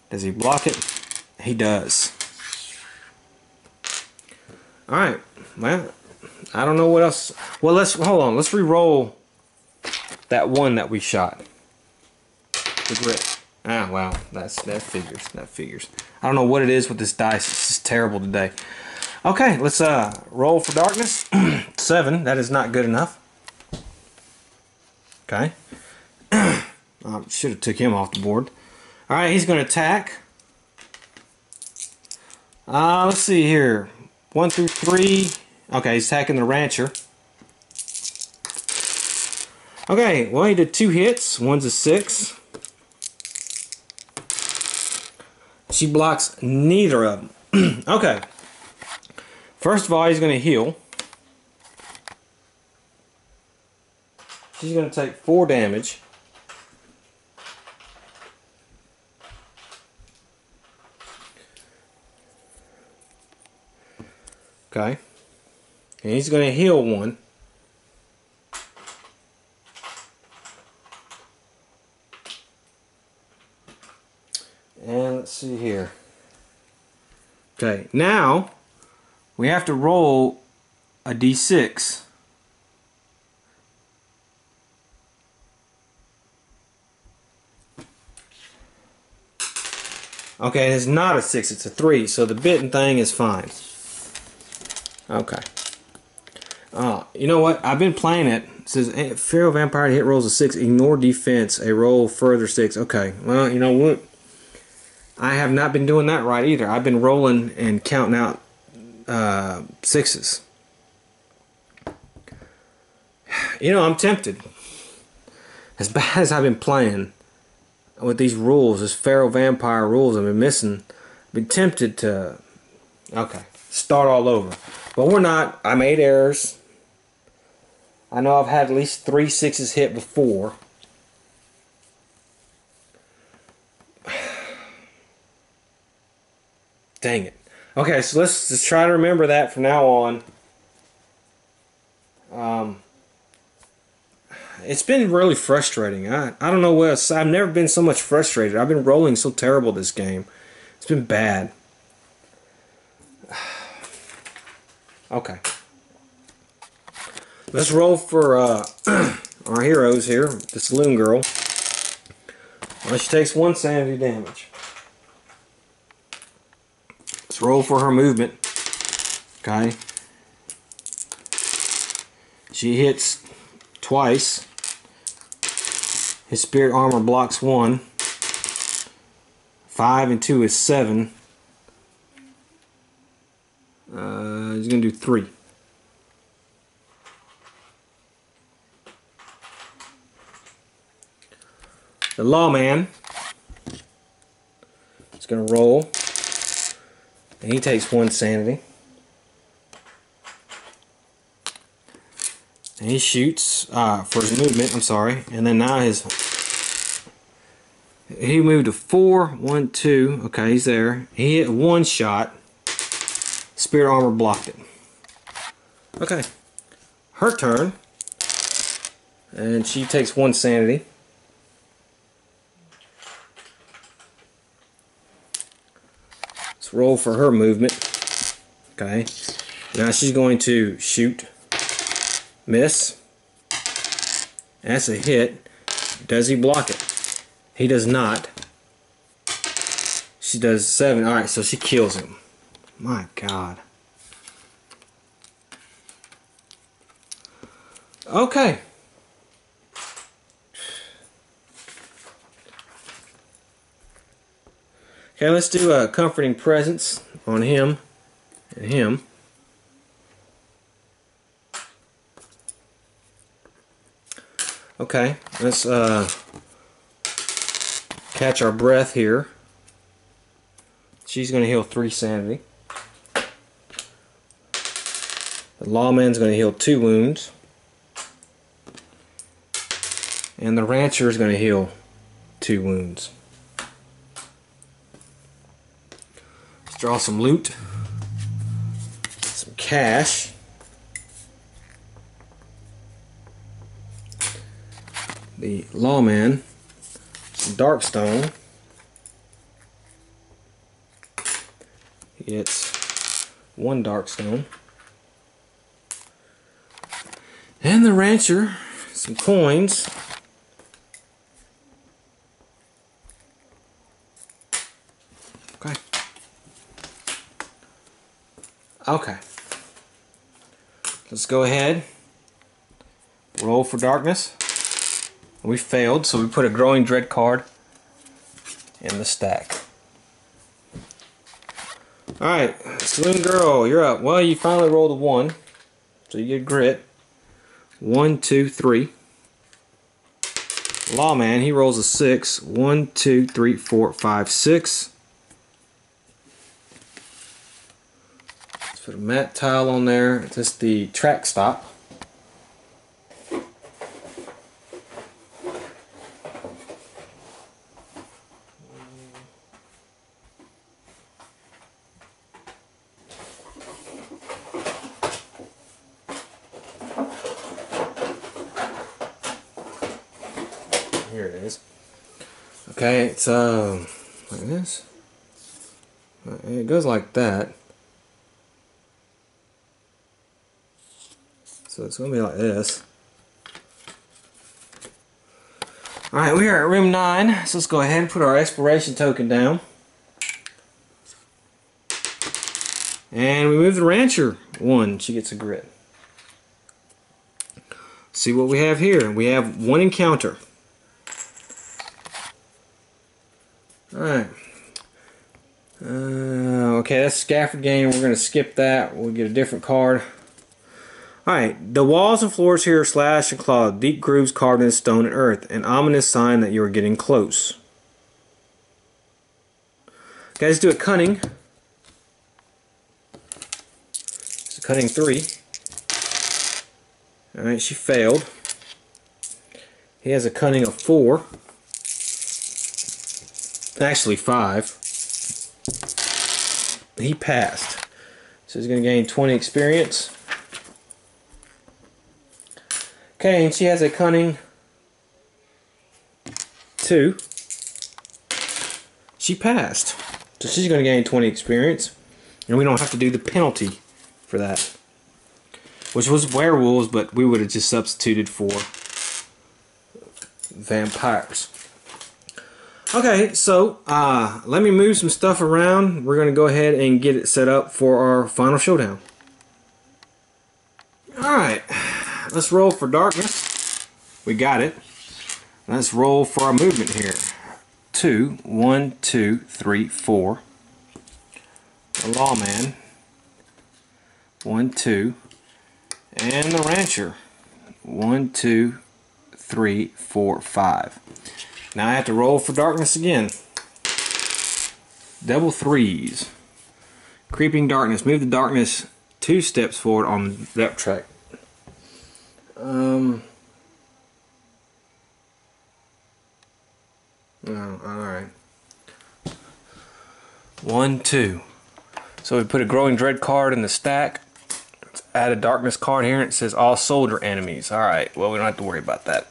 Does he block it? He does. Alright, well, I don't know what else. Well, hold on. Let's re-roll that 1 that we shot. The grit. Ah, wow, that figures. That figures. I don't know what it is with this dice. It's just terrible today. Okay, let's roll for darkness. 7. That is not good enough. Okay. Should have took him off the board. All right, he's going to attack. Let's see here. 1 through 3. Okay, he's attacking the rancher. Okay, well, he did 2 hits. One's a 6. She blocks neither of them. Okay. First of all, he's going to heal. She's going to take 4 damage. Okay. And he's going to heal 1. And let's see here. Okay, now we have to roll a d6. Okay, it's not a 6, it's a 3, so the bitten thing is fine. Okay. You know what? I've been playing it. It says Feral Vampire hit rolls a 6, ignore defense, a roll further 6. Okay, well, you know what? I have not been doing that right either. I've been rolling and counting out 6s. You know, I'm tempted. As bad as I've been playing with these rules, this Feral Vampire rules I've been missing, I've been tempted to, okay, start all over. But we're not. I made errors. I know I've had at least 3 6s hit before. Dang it. Okay, so let's just try to remember that from now on. It's been really frustrating. I don't know what else. I've never been so much frustrated. I've been rolling so terrible this game. It's been bad. Okay. Let's roll for our heroes here. The Saloon Girl. Well, she takes 1 sanity damage. Let's roll for her movement. Okay. She hits twice. His spirit armor blocks 1. 5 and 2 is 7. He's going to do 3. The Lawman is going to roll. And he takes 1 sanity. And he shoots for his movement, I'm sorry. And then now he moved to 4, 1, 2. Okay, he's there. He hit 1 shot. Spirit armor blocked it. Okay. Her turn. And she takes 1 sanity. Let's roll for her movement. Okay. Now she's going to shoot. Miss. That's a hit. Does he block it? He does not. She does 7. Alright, so she kills him. My God. Okay. Okay, let's do a comforting presence on him and him. Okay, let's catch our breath here. She's going to heal 3 sanity. The lawman's going to heal 2 wounds. And the rancher is going to heal 2 wounds. Let's draw some loot. Some cash. The lawman, some darkstone. He gets 1 darkstone. And the rancher, some coins. Okay. Okay. Let's go ahead. Roll for darkness. We failed, so we put a growing dread card in the stack. Alright, Saloon Girl, you're up. Well, you finally rolled a 1, so you get grit. 1, 2, 3. Lawman, he rolls a 6. 1, 2, 3, 4, 5, 6. Let's put a mat tile on there. Just the track stop. Here it is. Okay, it's like this. It goes like that. So it's gonna be like this. Alright, we are at room 9, so let's go ahead and put our exploration token down. And we move the rancher 1, she gets a grit. See what we have here. We have 1 encounter. Alright. Okay, that's Scafford game. We're going to skip that. We'll get a different card. Alright, the walls and floors here are slashed and clawed. Deep grooves carved in stone and earth. An ominous sign that you are getting close. Okay, let's do a cunning. It's a cunning 3. Alright, she failed. He has a cunning of 4. Actually 5. He passed. So he's going to gain 20 experience. Okay, and she has a cunning 2. She passed. So she's going to gain 20 experience. And we don't have to do the penalty for that. Which was werewolves, but we would have just substituted for vampires. Okay, so let me move some stuff around. We're going to go ahead and get it set up for our final showdown. Alright, let's roll for darkness. We got it. Let's roll for our movement here. 2, 1, 2, 3, 4. The lawman. 1, 2. And the rancher. 1, 2, 3, 4, 5. Now I have to roll for darkness again. Double 3s. Creeping darkness. Move the darkness 2 steps forward on the depth track. Oh, alright. 1, 2. So we put a growing dread card in the stack. Let's add a darkness card here, and it says all soldier enemies. Alright, well, we don't have to worry about that.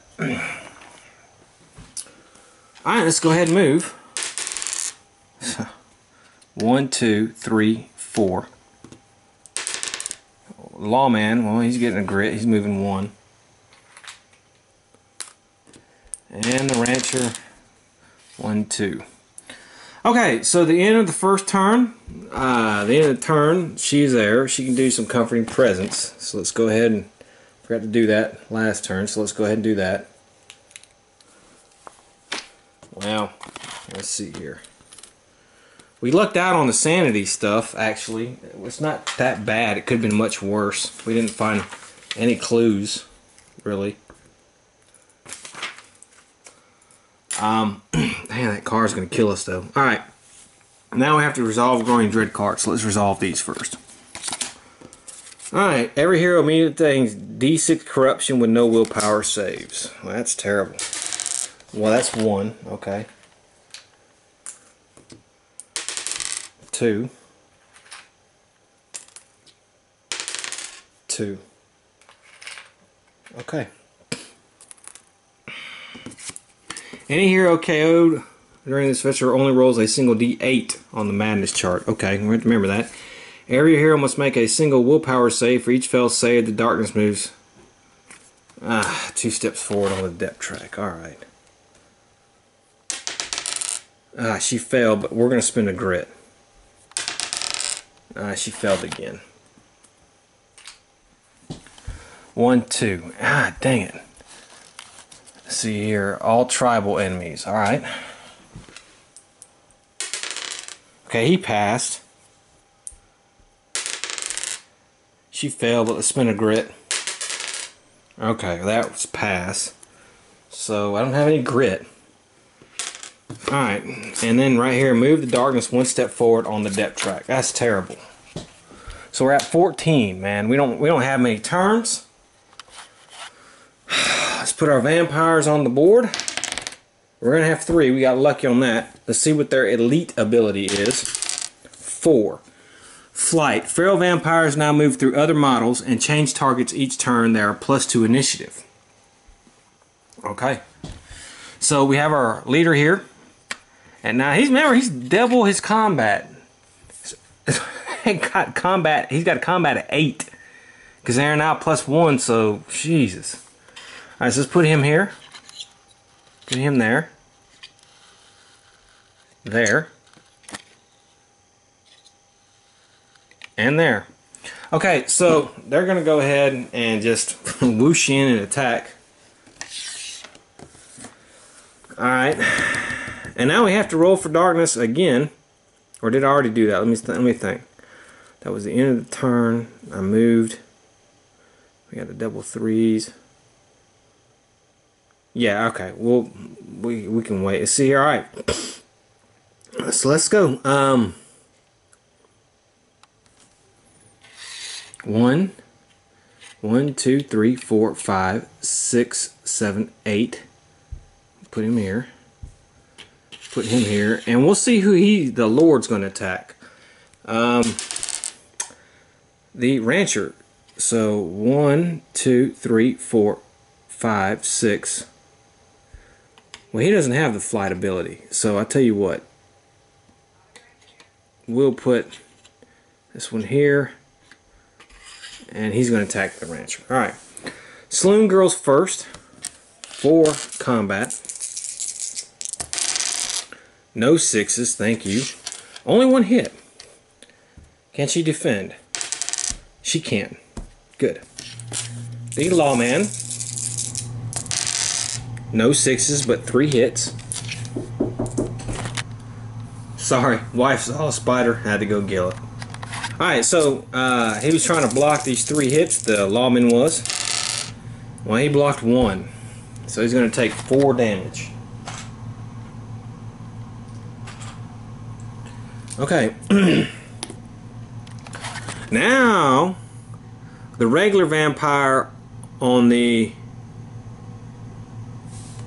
Alright, let's go ahead and move. 1, 2, 3, 4. Lawman, well, he's getting a grit. He's moving 1. And the rancher, 1, 2. Okay, so the end of the first turn, she's there. She can do some comforting presence. So let's go ahead and, forgot to do that last turn, so let's go ahead and do that. Well, let's see here. We lucked out on the sanity stuff, actually. It's not that bad. It could have been much worse. We didn't find any clues, really. Man, that card's going to kill us though. Alright. Now we have to resolve growing dread cards. So let's resolve these first. Alright. Every hero immediately takes D6 corruption with no willpower saves. Well, that's terrible. Well, that's 1. Okay. 2. 2. Okay. Any hero KO'd during this feature only rolls a single D8 on the madness chart. Okay, we have to remember that. Every hero must make a single willpower save for each failed save. The darkness moves 2 steps forward on the depth track. Alright. She failed, but we're going to spend a grit. She failed again. 1, 2. Dang it. Let's see here. All tribal enemies. Alright. Okay, he passed. She failed, but let's spin a grit. Okay, that was pass. So I don't have any grit. Alright, and then right here, move the darkness 1 step forward on the depth track. That's terrible. So we're at 14, man. We don't have many turns. Let's put our vampires on the board. We're gonna have 3. We got lucky on that. Let's see what their elite ability is. 4. Flight. Feral vampires now move through other models and change targets each turn. They are +2 initiative. Okay. So we have our leader here. And now he's double his combat. He's got a combat at 8. Because they're now +1, so Jesus. Alright, so let's put him here. Put him there. There. And there. Okay, so they're going to go ahead and just whoosh in and attack. Alright. And now we have to roll for darkness again. Or did I already do that? Let me think. That was the end of the turn. I moved. We got the double 3s. Yeah, okay. Well, we can wait. Let's see here. Alright. So let's go. 1, 2, 3, 4, 5, 6, 7, 8. Put him here. Put him here. And we'll see who the Lord's going to attack. The Rancher. So 1, 2, 3, 4, 5, 6. Well, he doesn't have the flight ability. So I'll tell you what. We'll put this one here. And he's going to attack the Rancher. Alright. Saloon Girls first. 4 combat. No 6s, thank you. Only 1 hit. Can she defend? She can. Good. The Lawman. No 6s, but 3 hits. Sorry, wife saw a spider, had to go kill it. Alright, so he was trying to block these 3 hits, the Lawman was. Well, he blocked 1. So he's going to take 4 damage. Okay. Now, the regular vampire on the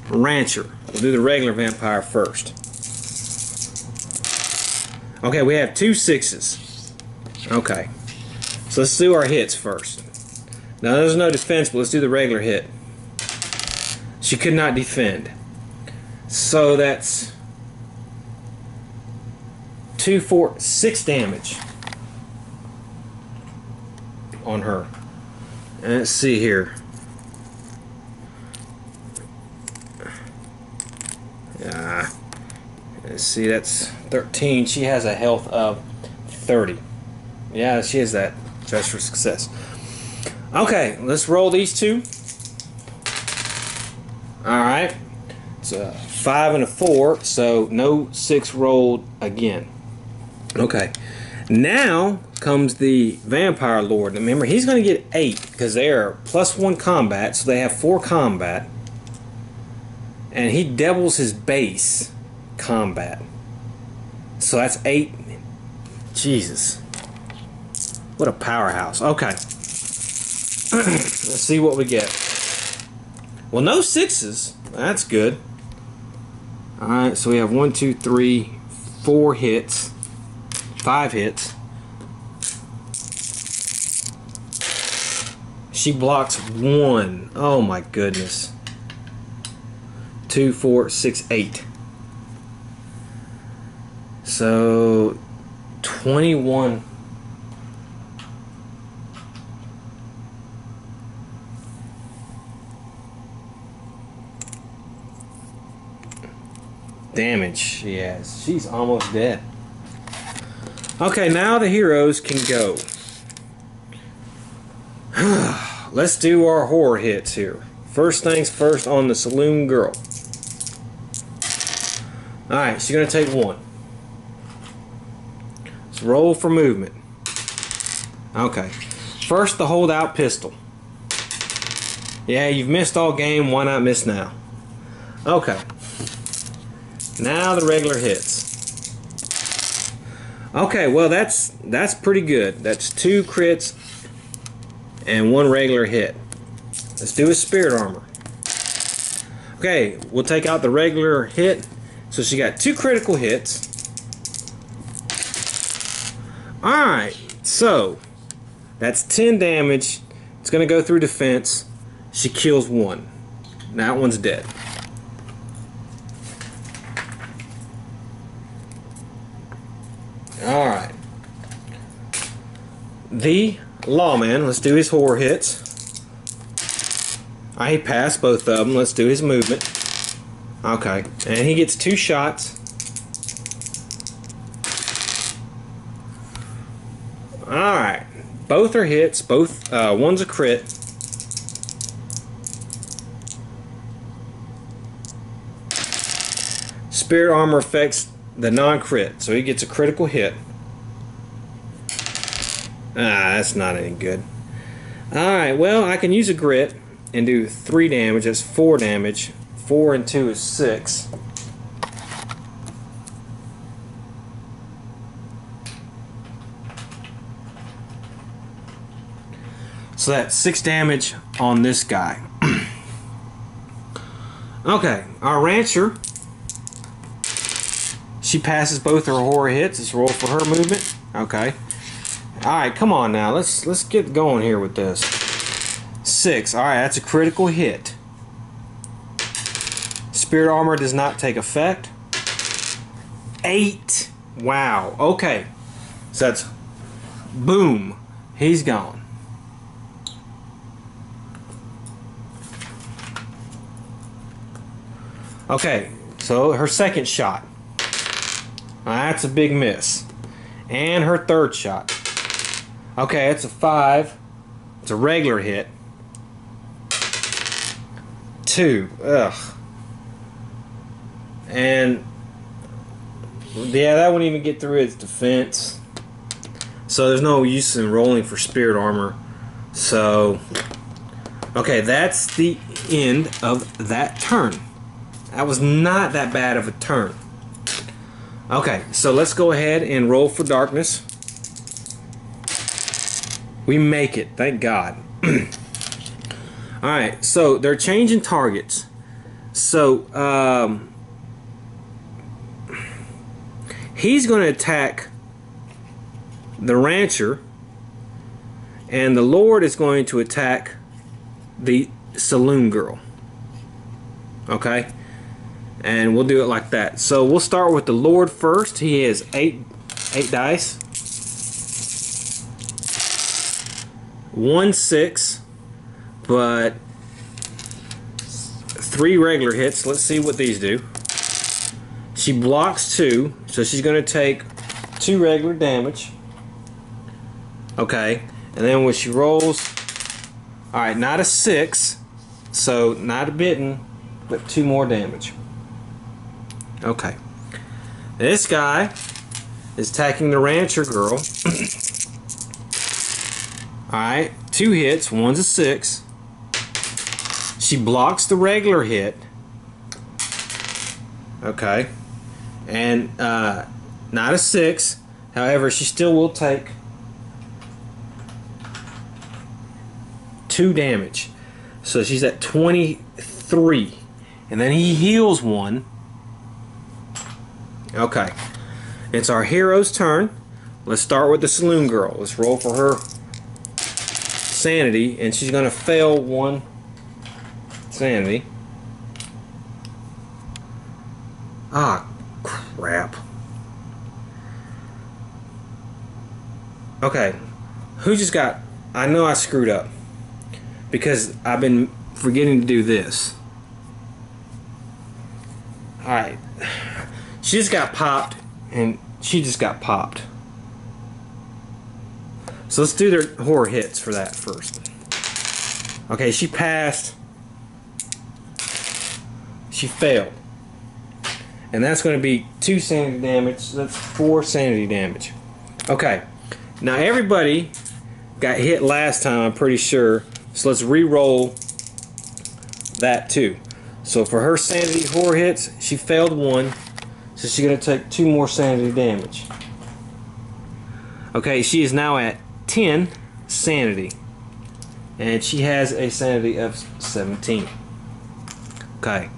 Rancher. We'll do the regular vampire first. Okay, we have 2 6s. Okay. So let's do our hits first. Now there's no defense, but let's do the regular hit. She could not defend. So that's 2, 4, 6 damage on her. And let's see here. Let's see, that's 13. She has a health of 30. Yeah, she has that just for success. Okay, let's roll these 2. Alright. It's a 5 and a 4, so no 6 rolled again. Okay. Now comes the Vampire Lord. Remember, he's going to get 8 because they are +1 combat, so they have 4 combat. and he doubles his base combat. So that's 8. Jesus. What a powerhouse. Okay. Let's see what we get. Well, no 6s. That's good. Alright, so we have 1, 2, 3, 4 hits. 5 hits. She blocks 1. Oh my goodness. 2, 4, 6, 8. So 21. Damage she has. She's almost dead. Okay, now the heroes can go. Let's do our horror hits here. First things first on the saloon girl. Alright, she's going to take 1. Let's roll for movement. Okay. First, the holdout pistol. Yeah, you've missed all game. Why not miss now? Okay. Now the regular hits. Okay, well that's pretty good. That's 2 crits and 1 regular hit. Let's do a spirit armor. Okay, we'll take out the regular hit. So she got 2 critical hits. Alright, so that's 10 damage. It's going to go through defense. She kills 1. That one's dead. Alright. The lawman, let's do his horror hits. He passed both of them. Let's do his movement. Okay, and he gets 2 shots. Alright, both are hits. Both one's a crit. Spirit armor affects the non-crit, so he gets a critical hit. That's not any good. Alright, well, I can use a grit and do 3 damage. That's 4 damage. 4 and 2 is 6. So that's 6 damage on this guy. Okay, our rancher. She passes both her horror hits. Let's roll for her movement. Okay. Alright, come on now. Let's get going here with this. 6. Alright, that's a critical hit. Spirit armor does not take effect. 8. Wow. Okay. So that's boom. He's gone. Okay. So her second shot. That's a big miss. And her third shot. Okay, it's a 5. It's a regular hit. 2. Ugh. And yeah, that wouldn't even get through its defense. So there's no use in rolling for spirit armor. So okay, that's the end of that turn. That was not that bad of a turn. Okay, so let's go ahead and roll for darkness. We make it, thank God. Alright, so they're changing targets. So, he's going to attack the rancher, and the Lord is going to attack the saloon girl. Okay? And we'll do it like that. So we'll start with the Lord first. He has 8 dice. 1 6, but 3 regular hits. Let's see what these do. She blocks 2, so she's going to take 2 regular damage. Okay, and then when she rolls, alright, not a 6, so not a bitten, but 2 more damage. Okay, this guy is attacking the rancher girl. Alright, 2 hits, one's a 6. She blocks the regular hit. Okay. And not a 6. However, she still will take 2 damage. So she's at 23. And then he heals 1. Okay. It's our hero's turn. Let's start with the saloon girl. Let's roll for her sanity. And she's going to fail 1 sanity. Ah, crap. Okay. Who just got... I know I screwed up. Because I've been forgetting to do this. Alright. She just got popped. And she just got popped. So let's do their horror hits for that first. Okay, she passed. She failed. And that's going to be 2 sanity damage. So that's 4 sanity damage. Okay. Now everybody got hit last time, I'm pretty sure. So let's re-roll that too. So for her sanity horror hits, she failed 1. So she's going to take 2 more sanity damage. Okay, she is now at 10 sanity. And she has a sanity of 17. Okay.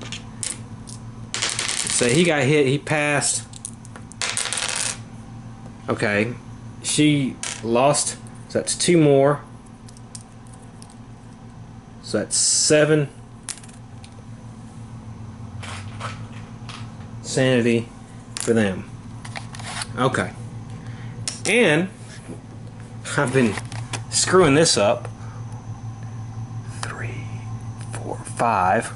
So he got hit, he passed. Okay. She lost, so that's 2 more. So that's 7 sanity for them. Okay. And I've been screwing this up. 3, 4, 5.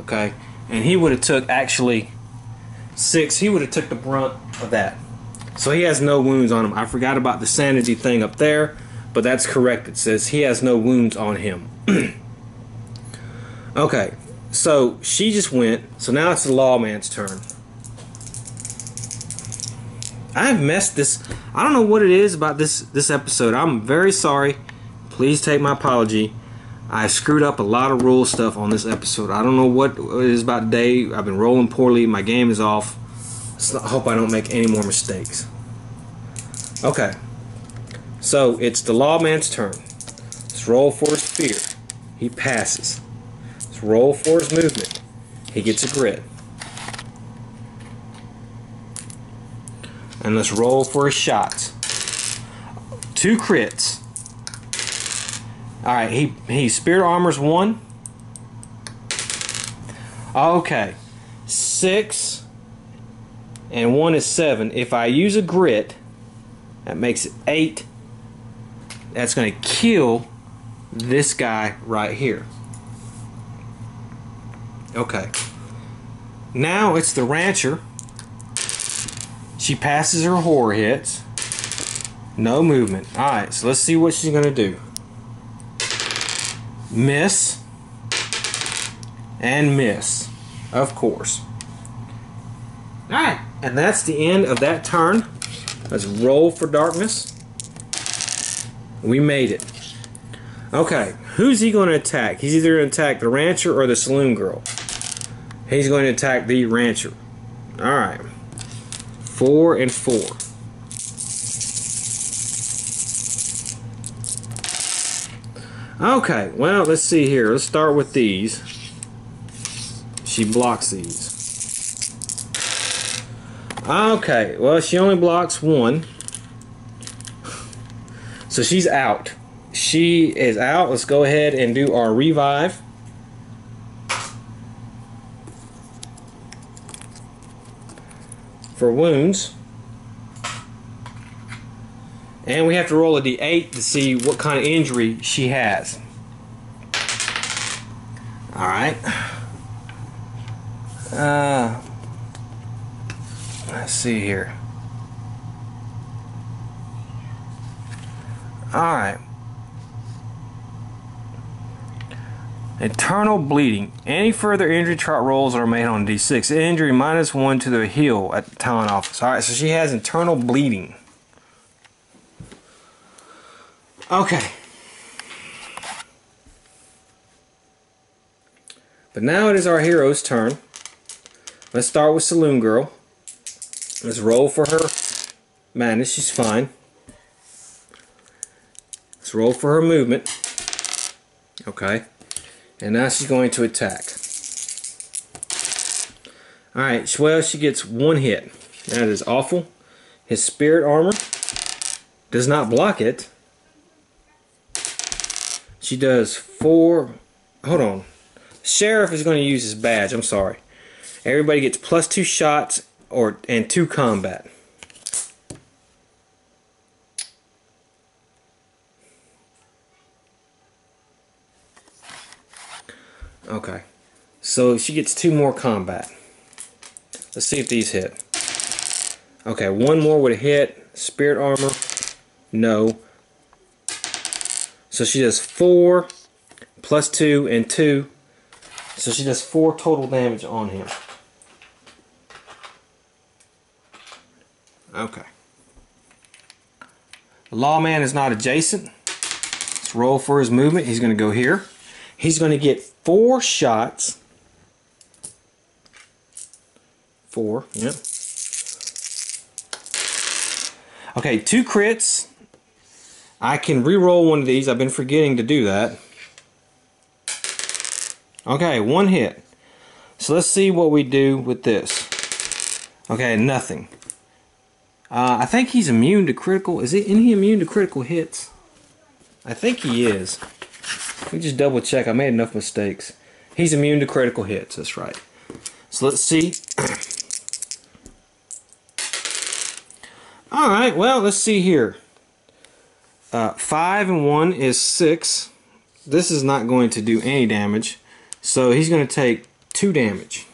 Okay. And he would have took actually 6. He would have took the brunt of that. So he has no wounds on him. I forgot about the sanity thing up there, but that's correct. It says he has no wounds on him. Okay, so she just went. So now it's the lawman's turn. I've messed this. I don't know what it is about this episode. I'm very sorry. Please take my apology. I screwed up a lot of rule stuff on this episode. I don't know what it is about today. I've been rolling poorly. My game is off. So I hope I don't make any more mistakes. Okay. So it's the lawman's turn. Let's roll for his fear. He passes. Let's roll for his movement. He gets a grit. And let's roll for his shots. 2 crits. Alright, he spirit armors 1. Okay. 6 and 1 is 7. If I use a grit, that makes it 8. That's going to kill this guy right here. Okay. Now it's the rancher. She passes her horror hits. No movement. Alright, so let's see what she's going to do. Miss. And miss. Of course. Alright, and that's the end of that turn. Let's roll for darkness. We made it. Okay, who's he going to attack? He's either going to attack the rancher or the saloon girl. He's going to attack the rancher. Alright. 4 and 4. Okay, well, let's see here. Let's start with these. She blocks these. Okay, well, she only blocks 1. So she's out. She is out. Let's go ahead and do our revive. For wounds. And we have to roll a d8 to see what kind of injury she has. Alright. Let's see here. Alright. Internal bleeding. Any further injury chart rolls are made on d6. Injury -1 to the heal at the talent office. Alright, so she has internal bleeding. Okay. But now it is our hero's turn. Let's start with Saloon Girl. Let's roll for her madness. She's fine. Let's roll for her movement. Okay. And now she's going to attack. Alright, well, she gets one hit. That is awful. His spirit armor does not block it. She does 4. Hold on. Sheriff is going to use his badge. I'm sorry. Everybody gets +2 shots and 2 combat. Okay. So she gets 2 more combat. Let's see if these hit. Okay, 1 more would hit. Spirit armor. No. So she does 4 +2 and 2. So she does 4 total damage on him. Okay. The lawman is not adjacent. Let's roll for his movement. He's going to go here. He's going to get 4 shots. 4, yep. Okay, 2 crits. I can re-roll one of these. I've been forgetting to do that. Okay, 1 hit. So let's see what we do with this. Okay, nothing. I think he's immune to critical. Isn't he immune to critical hits? I think he is. Let me just double check. I made enough mistakes. He's immune to critical hits. That's right. So let's see. Alright, well, let's see here. 5 and 1 is 6. This is not going to do any damage. So he's going to take 2 damage.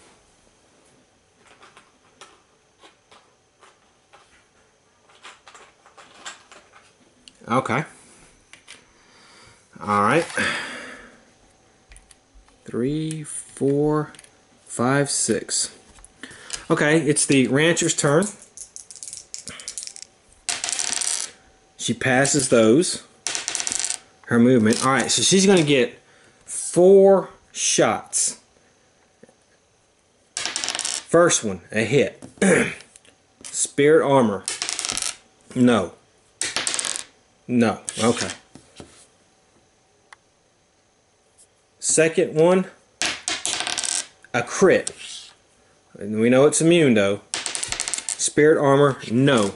Okay. Alright. 3, 4, 5, 6. Okay, it's the rancher's turn. She passes those. Her movement. Alright, so she's going to get 4 shots. First one, a hit. Spirit armor. No. No. Okay. Second one, a crit. And we know it's immune though. Spirit armor, no.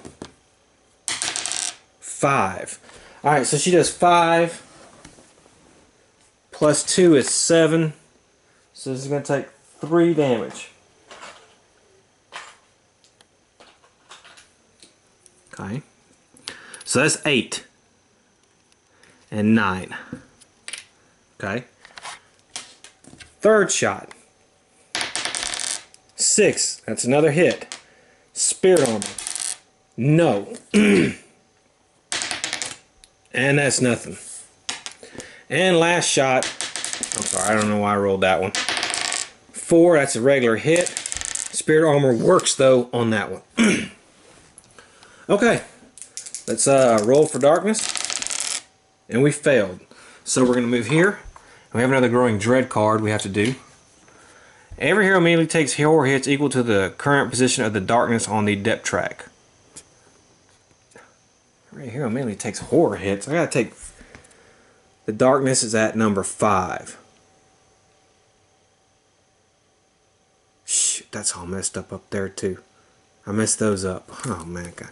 5. Alright, so she does 5. +2 is 7. So this is going to take 3 damage. Okay. So that's 8. And 9. Okay. Third shot. 6. That's another hit. Spirit armor. No. And that's nothing. And last shot. I'm sorry, I don't know why I rolled that one. 4, that's a regular hit. Spirit armor works though on that one. Okay. Let's roll for darkness. And we failed. So we're going to move here. We have another Growing Dread card we have to do. Every hero immediately takes horror hits equal to the current position of the darkness on the depth track. Every hero immediately takes horror hits. I gotta take... The darkness is at number 5. Shoot, that's all messed up there too. I messed those up. Oh man, God.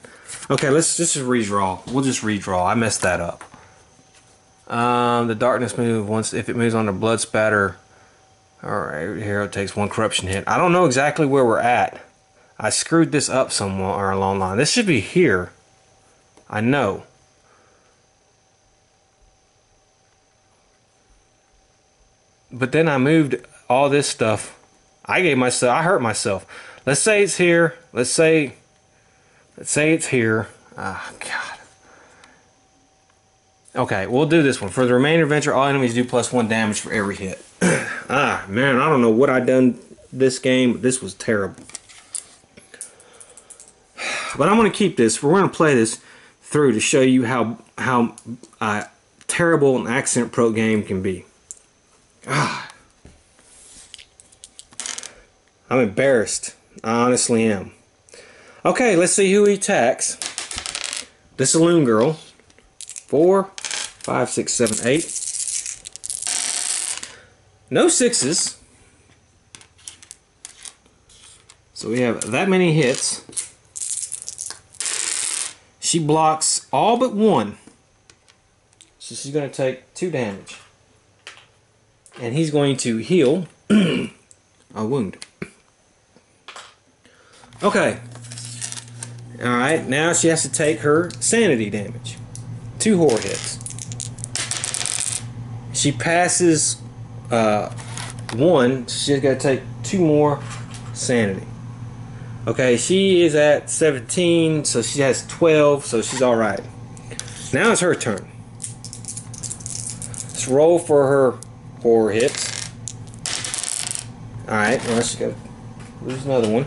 Okay, let's just redraw. We'll just redraw. I messed that up. The darkness move once if it moves on the blood spatter. Alright, hero takes 1 corruption hit. I don't know exactly where we're at. I screwed this up somewhere along the line. This should be here. I know. But then I moved all this stuff. I hurt myself. Let's say it's here. Let's say it's here. Ah, God. Okay, we'll do this one. For the remainder adventure, all enemies do +1 damage for every hit. Ah, man, I don't know what I done this game, but this was terrible. But I'm going to keep this. We're going to play this through to show you how terrible an accent pro game can be. Ah. I'm embarrassed. I honestly am. Okay, let's see who he attacks. The Saloon Girl. 4, 5, 6, 7, 8. No sixes. So we have that many hits. She blocks all but 1. So she's going to take 2 damage. And he's going to heal a wound. Okay. Alright, now she has to take her sanity damage. 2 horror hits. She passes 1, she's got to take 2 more sanity. Okay, she is at 17, so she has 12, so she's alright. Now it's her turn. Let's roll for her horror hits. Alright, well, she's got to lose another one.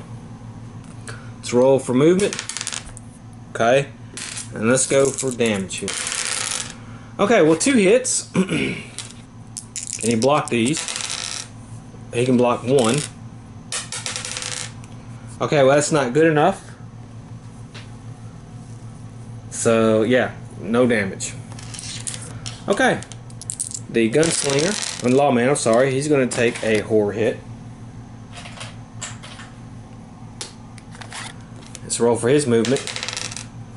Let's roll for movement. Okay, and let's go for damage here. Okay, well, 2 hits. Can he block these? He can block 1. Okay, well, that's not good enough. So, yeah, no damage. Okay, the gunslinger, or lawman, I'm sorry, he's going to take a horror hit. Let's roll for his movement.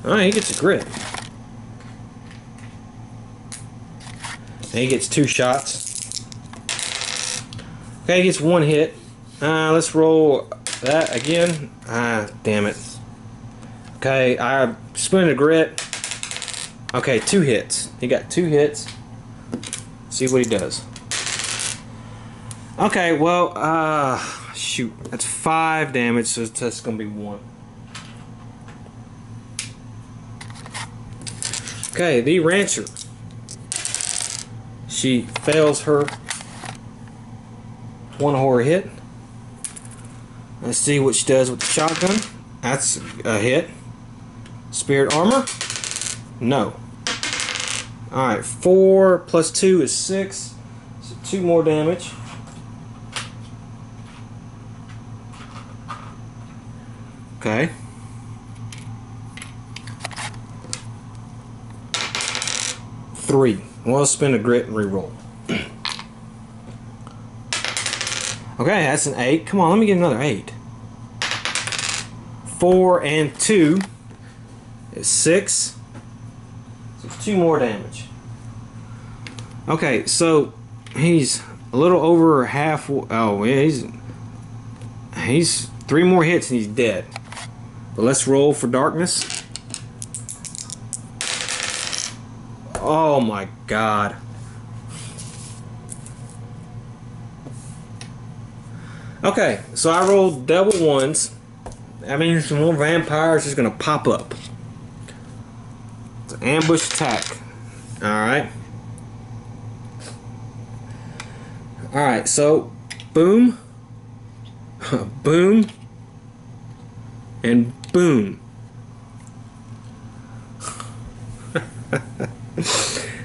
Alright, he gets a grit. And he gets 2 shots. Okay, he gets 1 hit. Let's roll that again. Damn it. Okay, I spent a grit. Okay, 2 hits. He got 2 hits. See what he does. Okay, well, shoot. That's 5 damage, so that's going to be 1. Okay, the rancher. She fails her 1 horror hit. Let's see what she does with the shotgun. That's a hit. Spirit armor? No. Alright, 4 plus 2 is 6. So 2 more damage. Okay. Three. Well, let's spend a grit and reroll. Okay, that's an 8. Come on, let me get another 8. 4 and 2 is 6. So 2 more damage. Okay, so he's a little over half. Oh, yeah, he's 3 more hits and he's dead. But let's roll for darkness. Oh my God. Okay, so I rolled double 1s. That means some more vampires is gonna pop up. It's an ambush attack. Alright. Alright, so boom, boom, and boom.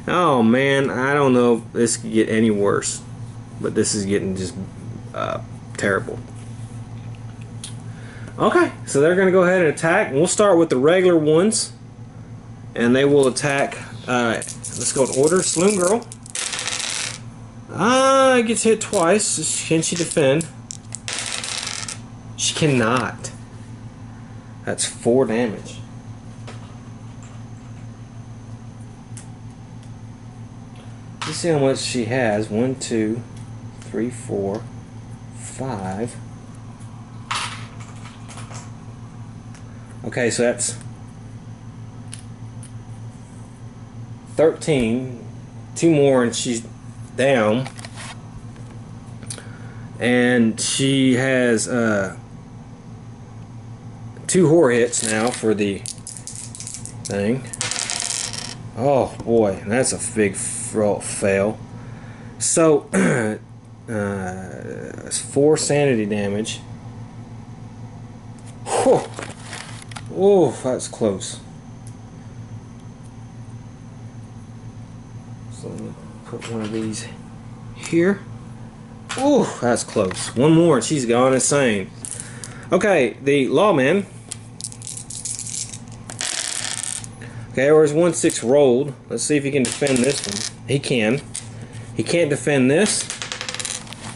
Oh man, I don't know if this could get any worse, but this is getting just terrible. Okay, so they're gonna go ahead and attack, and we'll start with the regular ones, and they will attack. Let's go in order. Saloon Girl. Gets hit twice. Can she defend? She cannot. That's 4 damage. Let's see how much she has. 1, 2, 3, 4, 5. Okay, so that's 13. 2 more and she's down. And she has 2 horror hits now for the thing. Oh boy, that's a big fail. So it's 4 sanity damage. Whew. Oh, that's close. So let me put one of these here. Oh, that's close. 1 more and she's gone insane. Okay, the lawman. Okay, there's 1-6 rolled. Let's see if he can defend this one. He can. He can't defend this.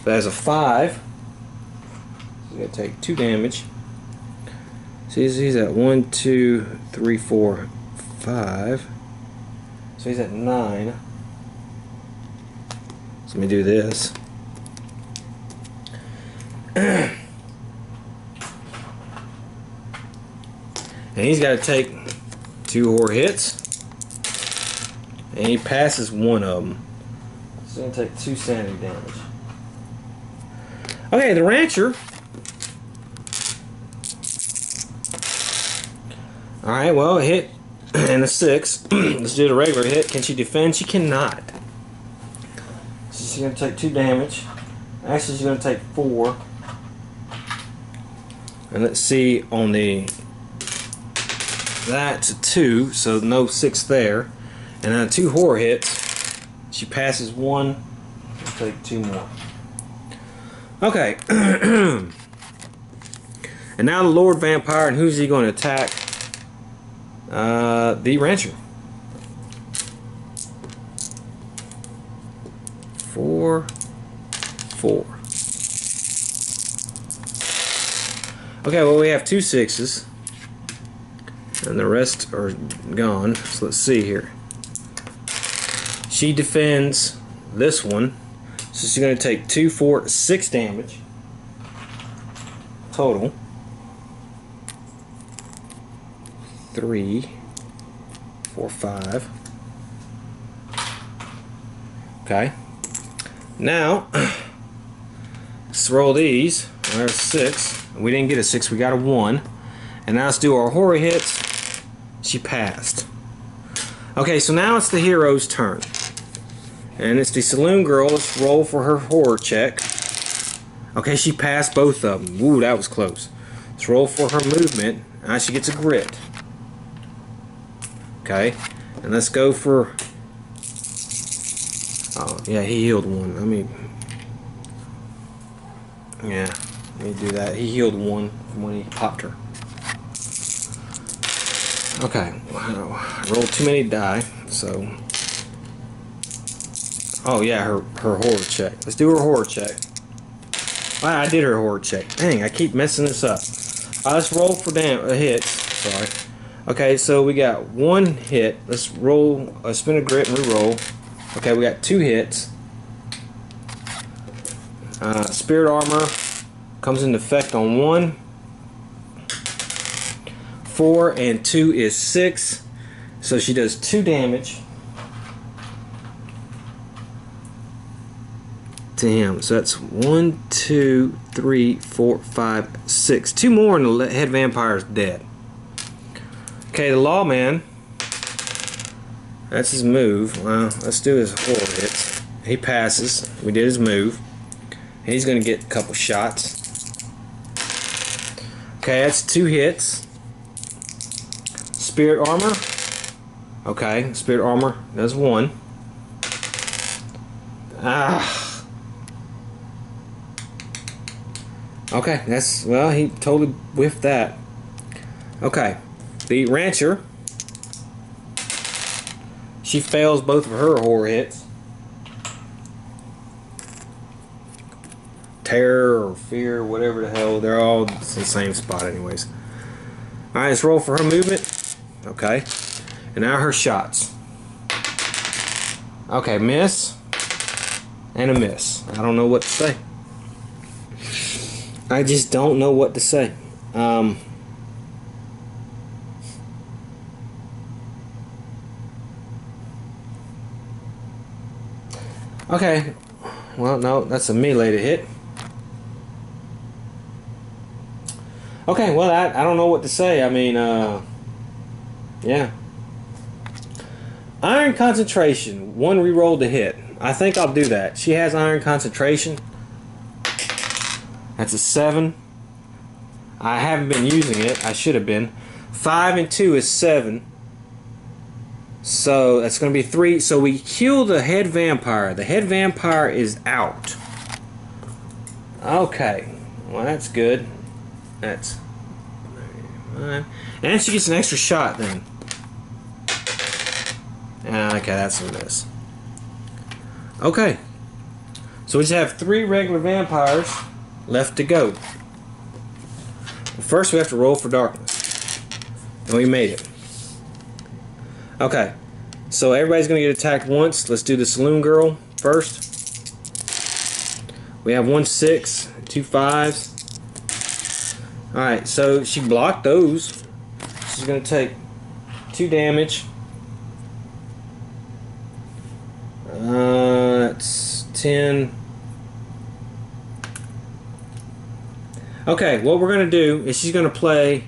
That's a 5. So he's going to take 2 damage. So he's at 1, 2, 3, 4, 5. So he's at 9. So let me do this. And he's got to take 2 horror hits. And he passes one of them. So he's going to take 2 sanity damage. Okay, the rancher. Alright, well, a hit and a 6. Let's do the regular hit. Can she defend? She cannot. So she's going to take 2 damage. Actually, she's going to take 4. And let's see on the... That's a 2, so no 6 there. And then 2 horror hits. She passes 1. I'll take 2 more. Okay. And now the Lord Vampire, and who's he going to attack? The rancher. 4, 4. Okay, well, we have 2 6s. And the rest are gone. So let's see here. She defends this one. So she's going to take 2, 4, 6 damage total. 3, 4, 5. Okay. Now, let's roll these. There's 6. We didn't get a 6, we got a 1. And now let's do our horror hits. She passed. Okay, so now it's the hero's turn. And it's the saloon girl. Let's roll for her horror check. Okay, she passed both of them. Ooh, that was close. Let's roll for her movement. Now she gets a grit. Okay, and let's go for... Oh, yeah, he healed 1. Yeah, let me do that. He healed 1 from when he popped her. Okay, I rolled too many die, so... Oh yeah, her horror check. Let's do her horror check. Wow, I did her horror check. Dang, I keep messing this up. Let's roll for hits. Sorry. Okay, so we got 1 hit. Let's roll, spin a grit and re-roll. Okay, we got 2 hits. Spirit armor comes into effect on 1. 4 and 2 is 6. So she does 2 damage to him. So that's 1, 2, 3, 4, 5, 6. 2 more and the head vampire is dead. Okay, the lawman. That's his move. Well, let's do his horror hits. He passes. We did his move. He's going to get a couple shots. Okay, that's 2 hits. Spirit armor. Okay, spirit armor does 1. Ah. Okay, that's, well, he totally whiffed that. Okay, the rancher. She fails both of her horror hits. Terror or fear, whatever the hell, they're all in the same spot anyways. Alright, let's roll for her movement. Okay, and now her shots. Okay, miss and a miss. I don't know what to say. I just don't know what to say. Okay, well, no, that's a melee to hit. Okay, well, I don't know what to say. I mean, yeah. Iron concentration, 1 reroll to hit. I think I'll do that. She has iron concentration. That's a 7. I haven't been using it. I should have been. 5 and 2 is 7. So that's going to be 3. So we kill the head vampire. The head vampire is out. Okay. Well, that's good. That's 9. And she gets an extra shot then. Okay, that's a miss. Okay. So we just have 3 regular vampires left to go. First we have to roll for darkness. And we made it. Okay. So everybody's going to get attacked once. Let's do the saloon girl first. We have 1 6, 2 5s. Alright, so she blocked those. She's going to take 2 damage. That's 10. Okay, what we're going to do is she's going to play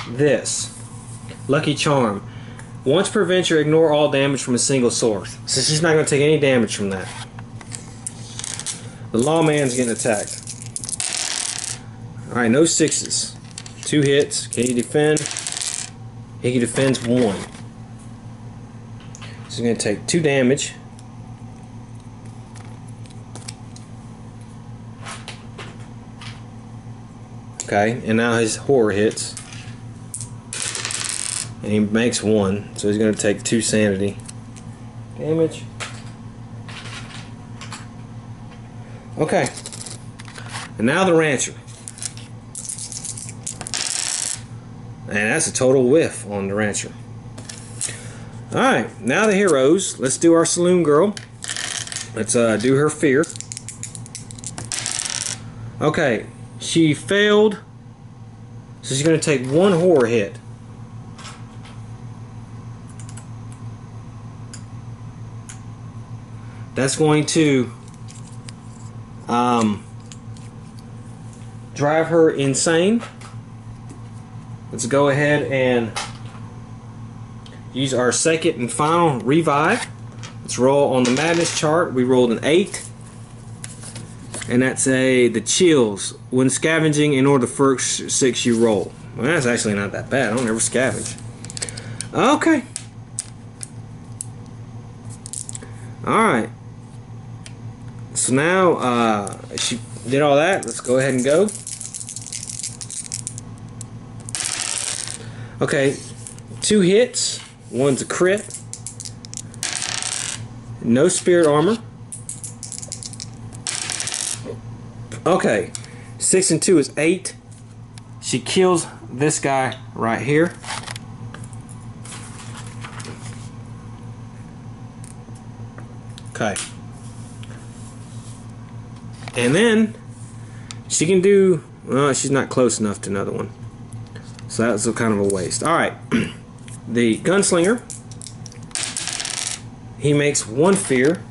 this. Lucky Charm. Once per venture, ignore all damage from a single source. So she's not going to take any damage from that. The lawman's getting attacked. Alright, no 6s. 2 hits. Can he defend? He defends 1. So he's going to take 2 damage. Okay, and now his horror hits. And he makes 1, so he's going to take 2 sanity damage. Okay. And now the rancher. And that's a total whiff on the rancher. Alright, now the heroes. Let's do our saloon girl. Let's do her fear. Okay, she failed. So she's going to take 1 horror hit. That's going to drive her insane. Let's go ahead and use our second and final revive. Let's roll on the madness chart. We rolled an 8. And that's the chills. When scavenging, in order the first 6 you roll. Well, that's actually not that bad. I don't ever scavenge. Okay. Alright. So now she did all that. Let's go ahead and go. Okay, 2 hits. 1's a crit. No spirit armor. Okay, 6 and 2 is 8. She kills this guy right here. Okay. And then she can do, well, she's not close enough to another one. So that's kind of a waste. Alright. The gunslinger. He makes 1 fear.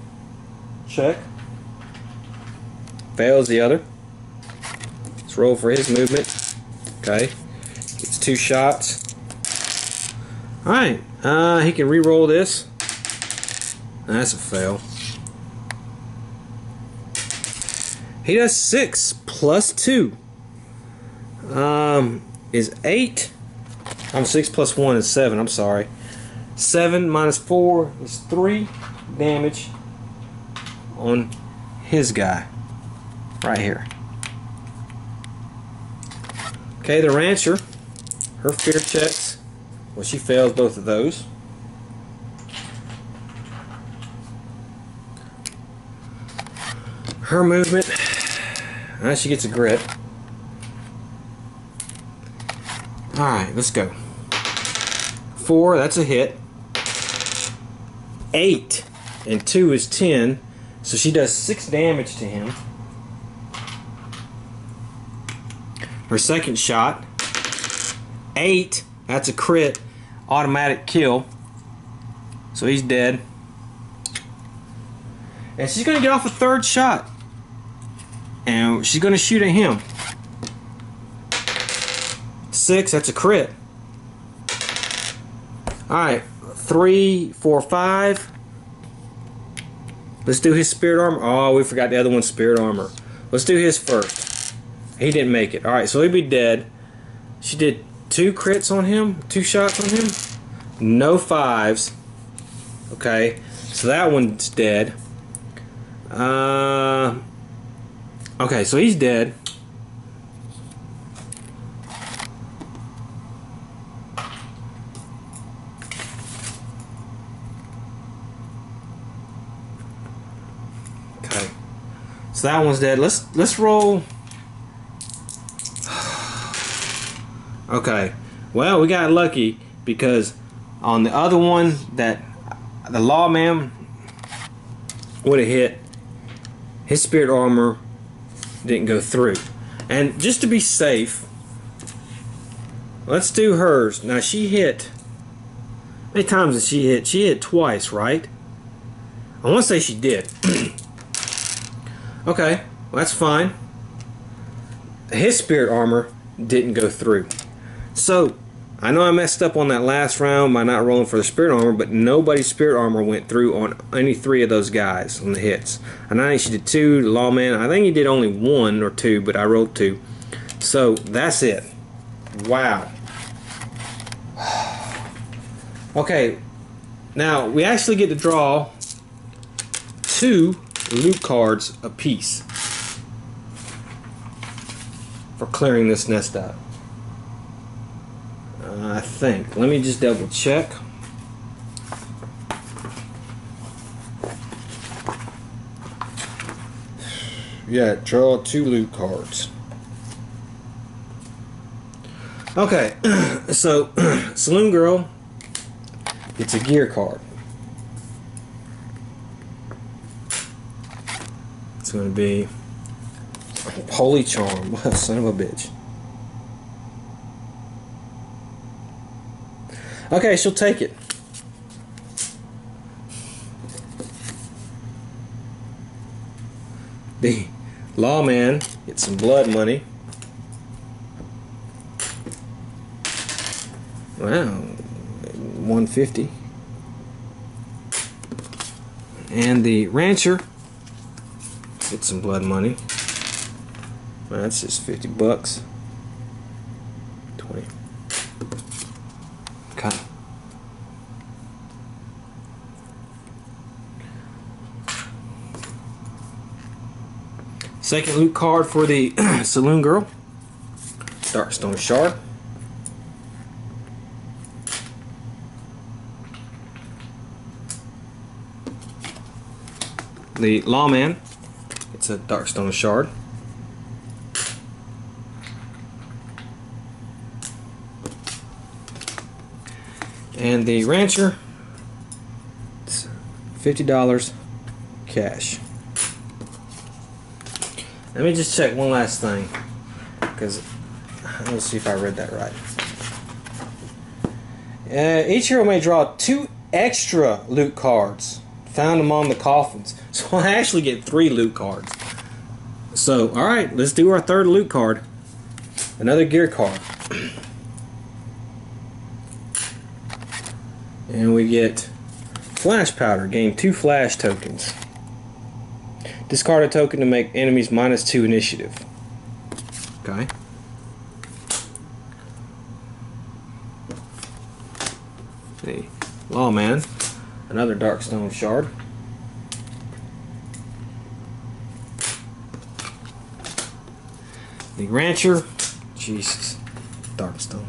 Check. Fails the other. Let's roll for his movement. Okay. Gets 2 shots. Alright. He can re-roll this. That's a fail. He does 6 plus 2 is 8. 6 plus 1 is 7. I'm sorry. 7 minus 4 is 3 damage on his guy right here. Okay, the rancher, her fear checks. Well, she fails both of those. Her movement. She gets a grit. Alright, let's go. 4, that's a hit. 8 and 2 is 10. So she does 6 damage to him. Her second shot. 8, that's a crit. Automatic kill. So he's dead. And she's going to get off a 3rd shot. And she's going to shoot at him. 6, that's a crit. Alright, 3, 4, 5. Let's do his spirit armor. Oh, we forgot the other one's spirit armor. Let's do his first. He didn't make it. Alright, so he'd be dead. She did 2 crits on him, 2 shots on him. No 5s. Okay, so that one's dead. Okay, so he's dead. Okay, so that one's dead. Let's roll. Okay, well, we got lucky because on the other one that the lawman would have hit, his spirit armor didn't go through. And just to be safe, let's do hers. Now she hit. How many times did she hit? She hit twice, right? I want to say she did. Okay, well, that's fine. His spirit armor didn't go through. So I know I messed up on that last round by not rolling for the spirit armor, but nobody's spirit armor went through on any 3 of those guys on the hits. And I think she did 2. The lawman, I think he did only 1 or 2, but I rolled 2. So that's it. Wow. Okay, now we actually get to draw 2 loot cards apiece for clearing this nest out. I think. Let me just double check. Yeah, draw 2 loot cards. Okay, so Saloon Girl gets a gear card. It's going to be Holy Charm. Son of a bitch. Okay, she'll take it. The lawman gets some blood money. Wow, 150. And the rancher gets some blood money. Well, that's just 50 bucks. 20. Okay. Second loot card for the Saloon Girl. Darkstone Shard. The Lawman. It's a Darkstone Shard. And the Rancher, it's $50 cash. Let me just check one last thing, because let's see if I read that right. Each hero may draw 2 extra loot cards found among the coffins. So I actually get 3 loot cards. So, alright, let's do our 3rd loot card. Another gear card. And we get Flash Powder. Gain 2 flash tokens. Discard a token to make enemies -2 initiative. Okay. The Lawman. Another Darkstone Shard. The Rancher. Jesus. Darkstone.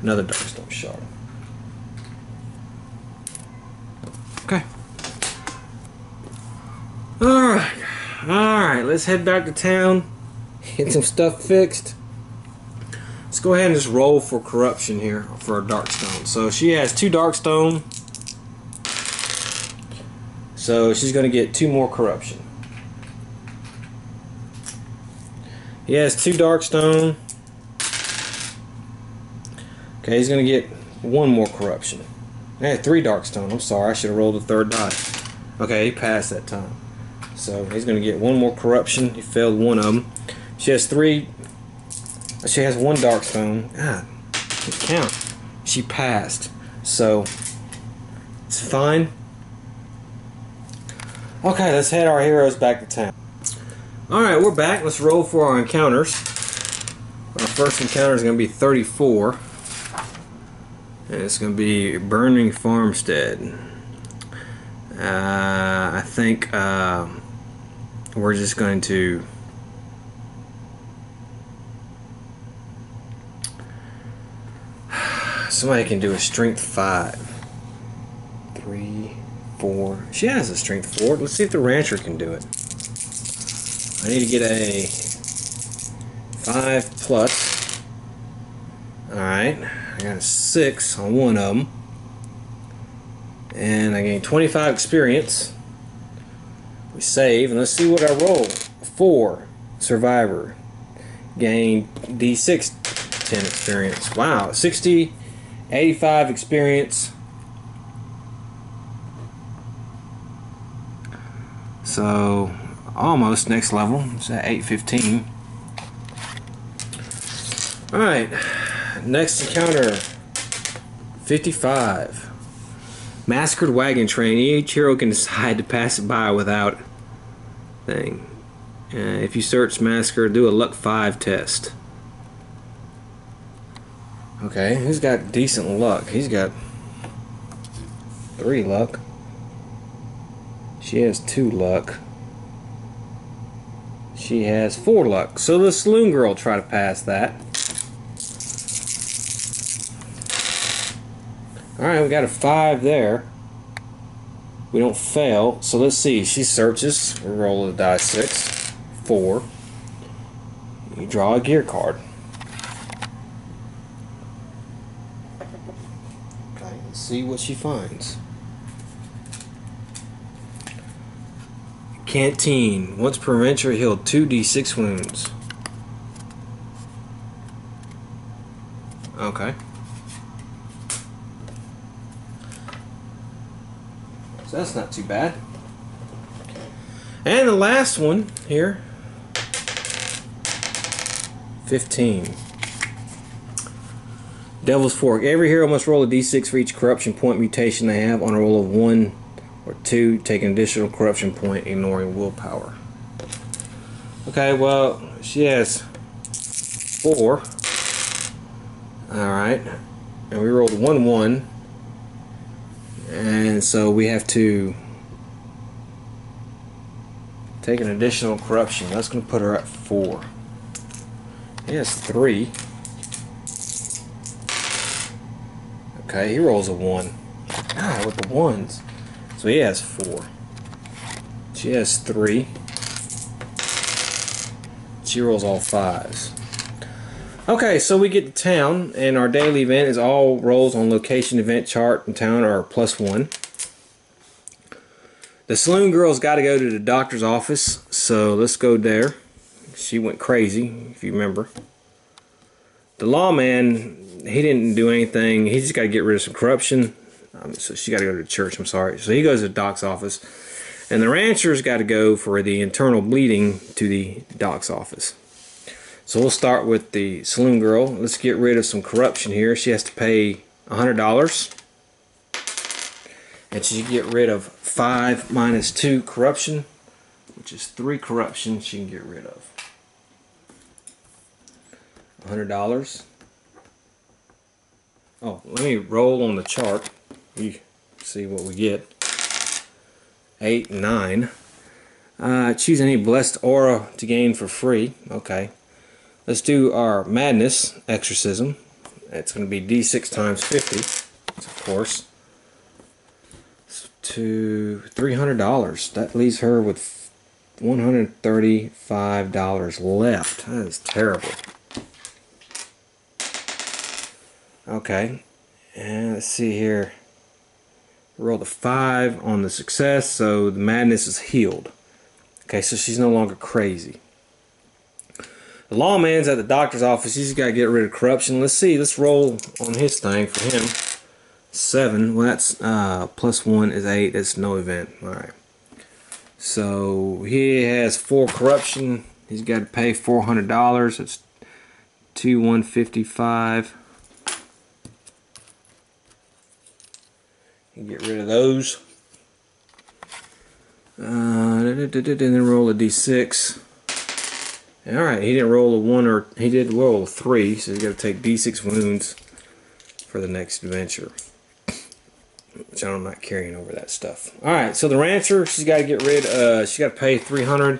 Another Darkstone Shard. Okay. Alright, let's head back to town, get some stuff fixed. Let's go ahead and just roll for corruption here for our Darkstone. So she has 2 Darkstone, so she's going to get 2 more corruption. He has 2 Darkstone. Okay, he's going to get 1 more corruption. I had 3 Darkstone. I'm sorry, I should have rolled a 3rd die. Okay, he passed that time. So he's going to get 1 more corruption. He failed 1 of them. She has 3. She has 1 Darkstone. God, can't count. She passed. So it's fine. Okay, let's head our heroes back to town. Alright, we're back. Let's roll for our encounters. Our first encounter is going to be 34. And it's going to be Burning Farmstead. I think we're just going to somebody can do a strength 5. 3, 4. She has a strength 4. Let's see if the rancher can do it. I need to get a 5 plus. Alright, I got a 6 on one of them. And I gained 25 experience. We save, and let's see what I roll. 4, survivor. Gain D6, 10 experience. Wow, 60, 85 experience. So, almost next level. It's at 815. Alright, next encounter 55. Massacred wagon train. Each hero can decide to pass it by without thing. If you search Massacre, do a luck 5 test. Okay, who's got decent luck? He's got 3 luck. She has 2 luck. She has 4 luck. So the saloon girl try to pass that. Alright, we got a 5 there. We don't fail. So let's see. She searches. We roll a die 6. 4. You draw a gear card. Okay, let's see what she finds. Canteen. Once per adventure, healed 2d6 wounds. Okay. So that's not too bad. And the last one here. 15. Devil's Fork. Every hero must roll a d6 for each corruption point mutation they have. On a roll of 1 or 2, take an additional corruption point, ignoring willpower. Okay, well, she has 4. Alright. And we rolled 1, 1. And so we have to take an additional corruption. That's going to put her at 4. He has 3. Okay, he rolls a 1. God, with the 1s. So he has 4. She has 3. She rolls all 5s. Okay, so we get to town, and our daily event is all rolls on location event chart in town are +1. The saloon girl's got to go to the doctor's office, so let's go there. She went crazy, if you remember. The lawman, he didn't do anything. He just got to get rid of some corruption. So she got to go to church, I'm sorry. So he goes to the doc's office. And the rancher's got to go for the internal bleeding to the doc's office. So we'll start with the saloon girl. Let's get rid of some corruption here. She has to pay $100. And she can get rid of 5 minus 2 corruption, which is 3 corruption she can get rid of. $100. Oh, let me roll on the chart. You see what we get. 8, 9. Choose any blessed aura to gain for free. Okay. Let's do our madness exorcism. It's going to be d6 times 50, of course. To $300. That leaves her with $135 left. That is terrible. Okay, and let's see here. Rolled a 5 on the success, so the madness is healed. Okay, so she's no longer crazy. The lawman's at the doctor's office. He's got to get rid of corruption. Let's see. Let's roll on his thing for him. 7. Well, that's +1 is 8. That's no event. All right. So he has 4 corruption. He's got to pay $400. That's 155. Get rid of those. And then roll a d6. Alright, he didn't roll a 1 or he did roll a 3, so he's got to take d6 wounds for the next adventure. Which I'm not carrying over that stuff. Alright, so the rancher, she's got to get rid she's got to pay $300.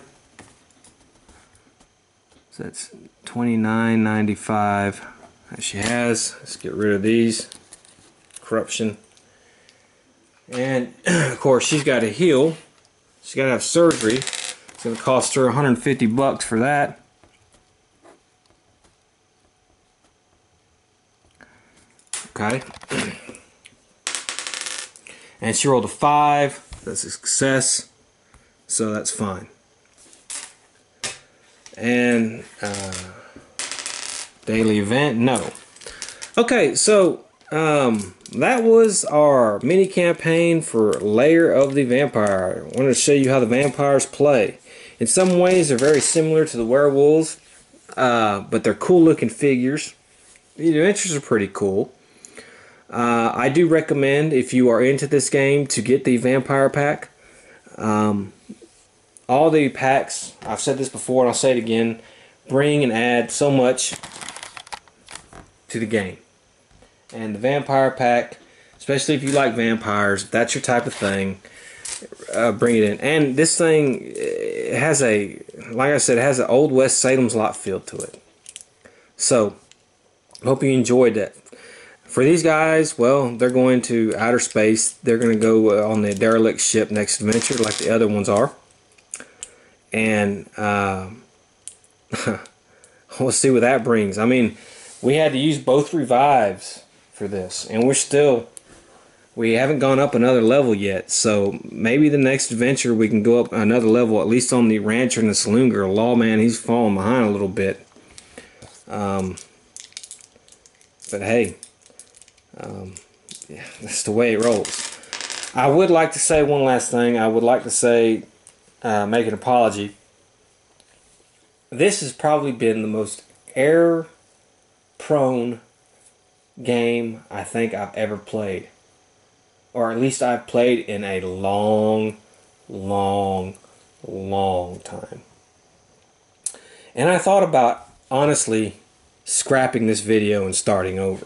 So that's $29.95 that she has. Let's get rid of these. corruption. And of course, she's got to heal. She's got to have surgery. It's going to cost her 150 bucks for that. Okay. And she rolled a 5. That's a success. So that's fine. And daily event, no. Okay, so that was our mini campaign for Lair of the Vampire. I wanted to show you how the vampires play. In some ways, they're very similar to the werewolves, but they're cool looking figures. The adventures are pretty cool. I do recommend, if you are into this game, to get the vampire pack. All the packs, I've said this before and I'll say it again, bring and add so much to the game. And the vampire pack, especially if you like vampires, if that's your type of thing, bring it in. And this thing has a, like I said, it has an old West Salem's Lot feel to it. So, hope you enjoyed that. For these guys, well, they're going to outer space. They're going to go on the derelict ship next adventure like the other ones are. And we'll see what that brings. I mean, we had to use both revives for this, and we haven't gone up another level yet. So maybe the next adventure we can go up another level, at least on the rancher and the saloon girl. Lawman, he's falling behind a little bit. But hey, yeah, that's the way it rolls. I would like to say one last thing. I would like to say, make an apology. This has probably been the most error-prone game I think I've ever played. Or at least I've played in a long time. And I thought about, honestly, scrapping this video and starting over.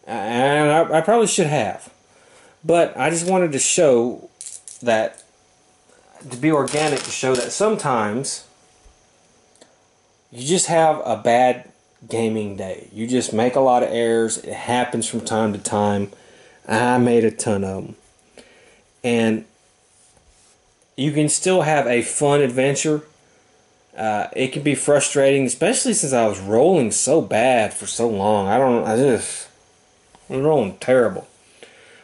And I probably should have. But I just wanted to show that, to be organic, to show that sometimes you just have a bad gaming day. You just make a lot of errors. It happens from time to time. I made a ton of them. And you can still have a fun adventure. It can be frustrating, especially since I was rolling so bad for so long. I was rolling terrible.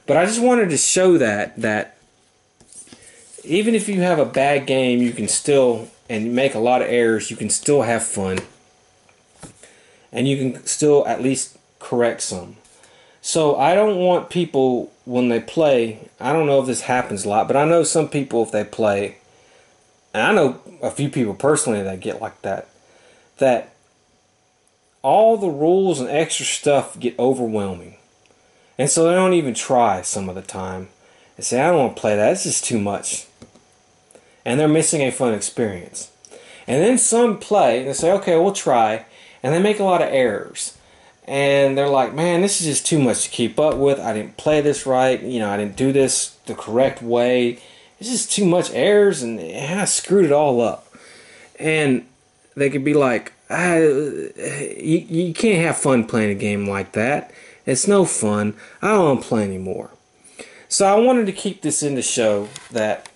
But I just wanted to show that even if you have a bad game, you can still, and you make a lot of errors, you can still have fun. And you can still at least correct some. So I don't want people, when they play, I don't know if this happens a lot, but I know some people, if they play, and I know a few people personally that get like that, that all the rules and extra stuff get overwhelming. And so they don't even try some of the time. They say, I don't want to play that, it's just too much. And they're missing a fun experience. And then some play, and they say, okay, we'll try, and they make a lot of errors. And they're like, man, this is just too much to keep up with. I didn't play this right. You know, I didn't do this the correct way. It's just too much errors, and I screwed it all up. And they could be like, you can't have fun playing a game like that. It's no fun. I don't want to play anymore. So I wanted to keep this in to show that,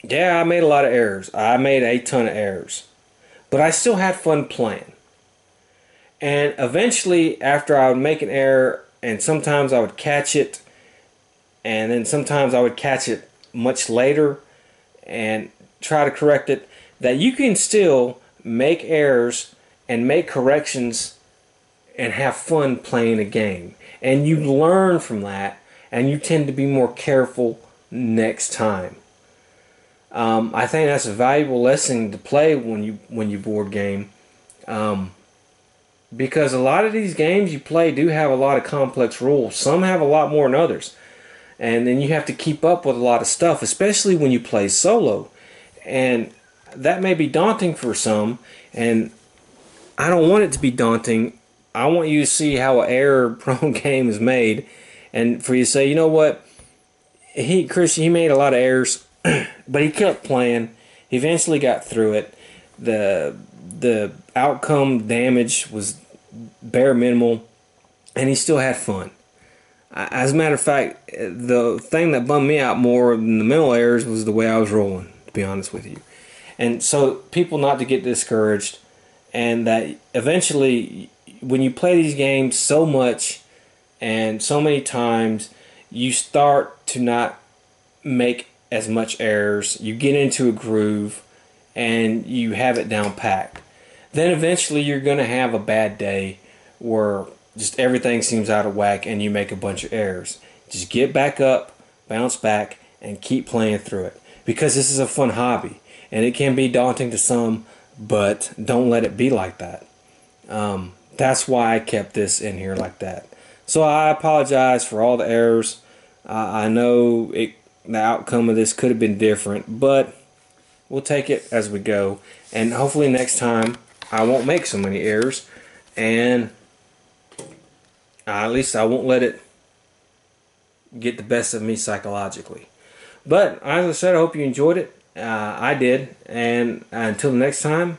yeah, I made a lot of errors. I made a ton of errors. But I still had fun playing. And eventually, after I would make an error, and sometimes I would catch it, and then sometimes I would catch it much later and try to correct it, that you can still make errors and make corrections and have fun playing a game. And you learn from that, and you tend to be more careful next time. I think that's a valuable lesson to play when you board game. Because a lot of these games you play do have a lot of complex rules. Some have a lot more than others. And then you have to keep up with a lot of stuff, especially when you play solo. And that may be daunting for some, and I don't want it to be daunting. I want you to see how an error-prone game is made, and for you to say, you know what, Christian, he made a lot of errors, but he kept playing. He eventually got through it. The outcome damage was bare minimal, and he still had fun. As a matter of fact, the thing that bummed me out more than the mental errors was the way I was rolling, to be honest with you. And so people not to get discouraged, and that eventually when you play these games so much and so many times, you start to not make as much errors. You get into a groove and you have it down packed. Then eventually you're going to have a bad day where just everything seems out of whack and you make a bunch of errors. Just get back up, bounce back, and keep playing through it. Because this is a fun hobby. And it can be daunting to some, but don't let it be like that. That's why I kept this in here like that. So I apologize for all the errors. I know the outcome of this could have been different, but we'll take it as we go. And hopefully next time I won't make so many errors, and at least I won't let it get the best of me psychologically. But as I said, I hope you enjoyed it. I did, and until the next time,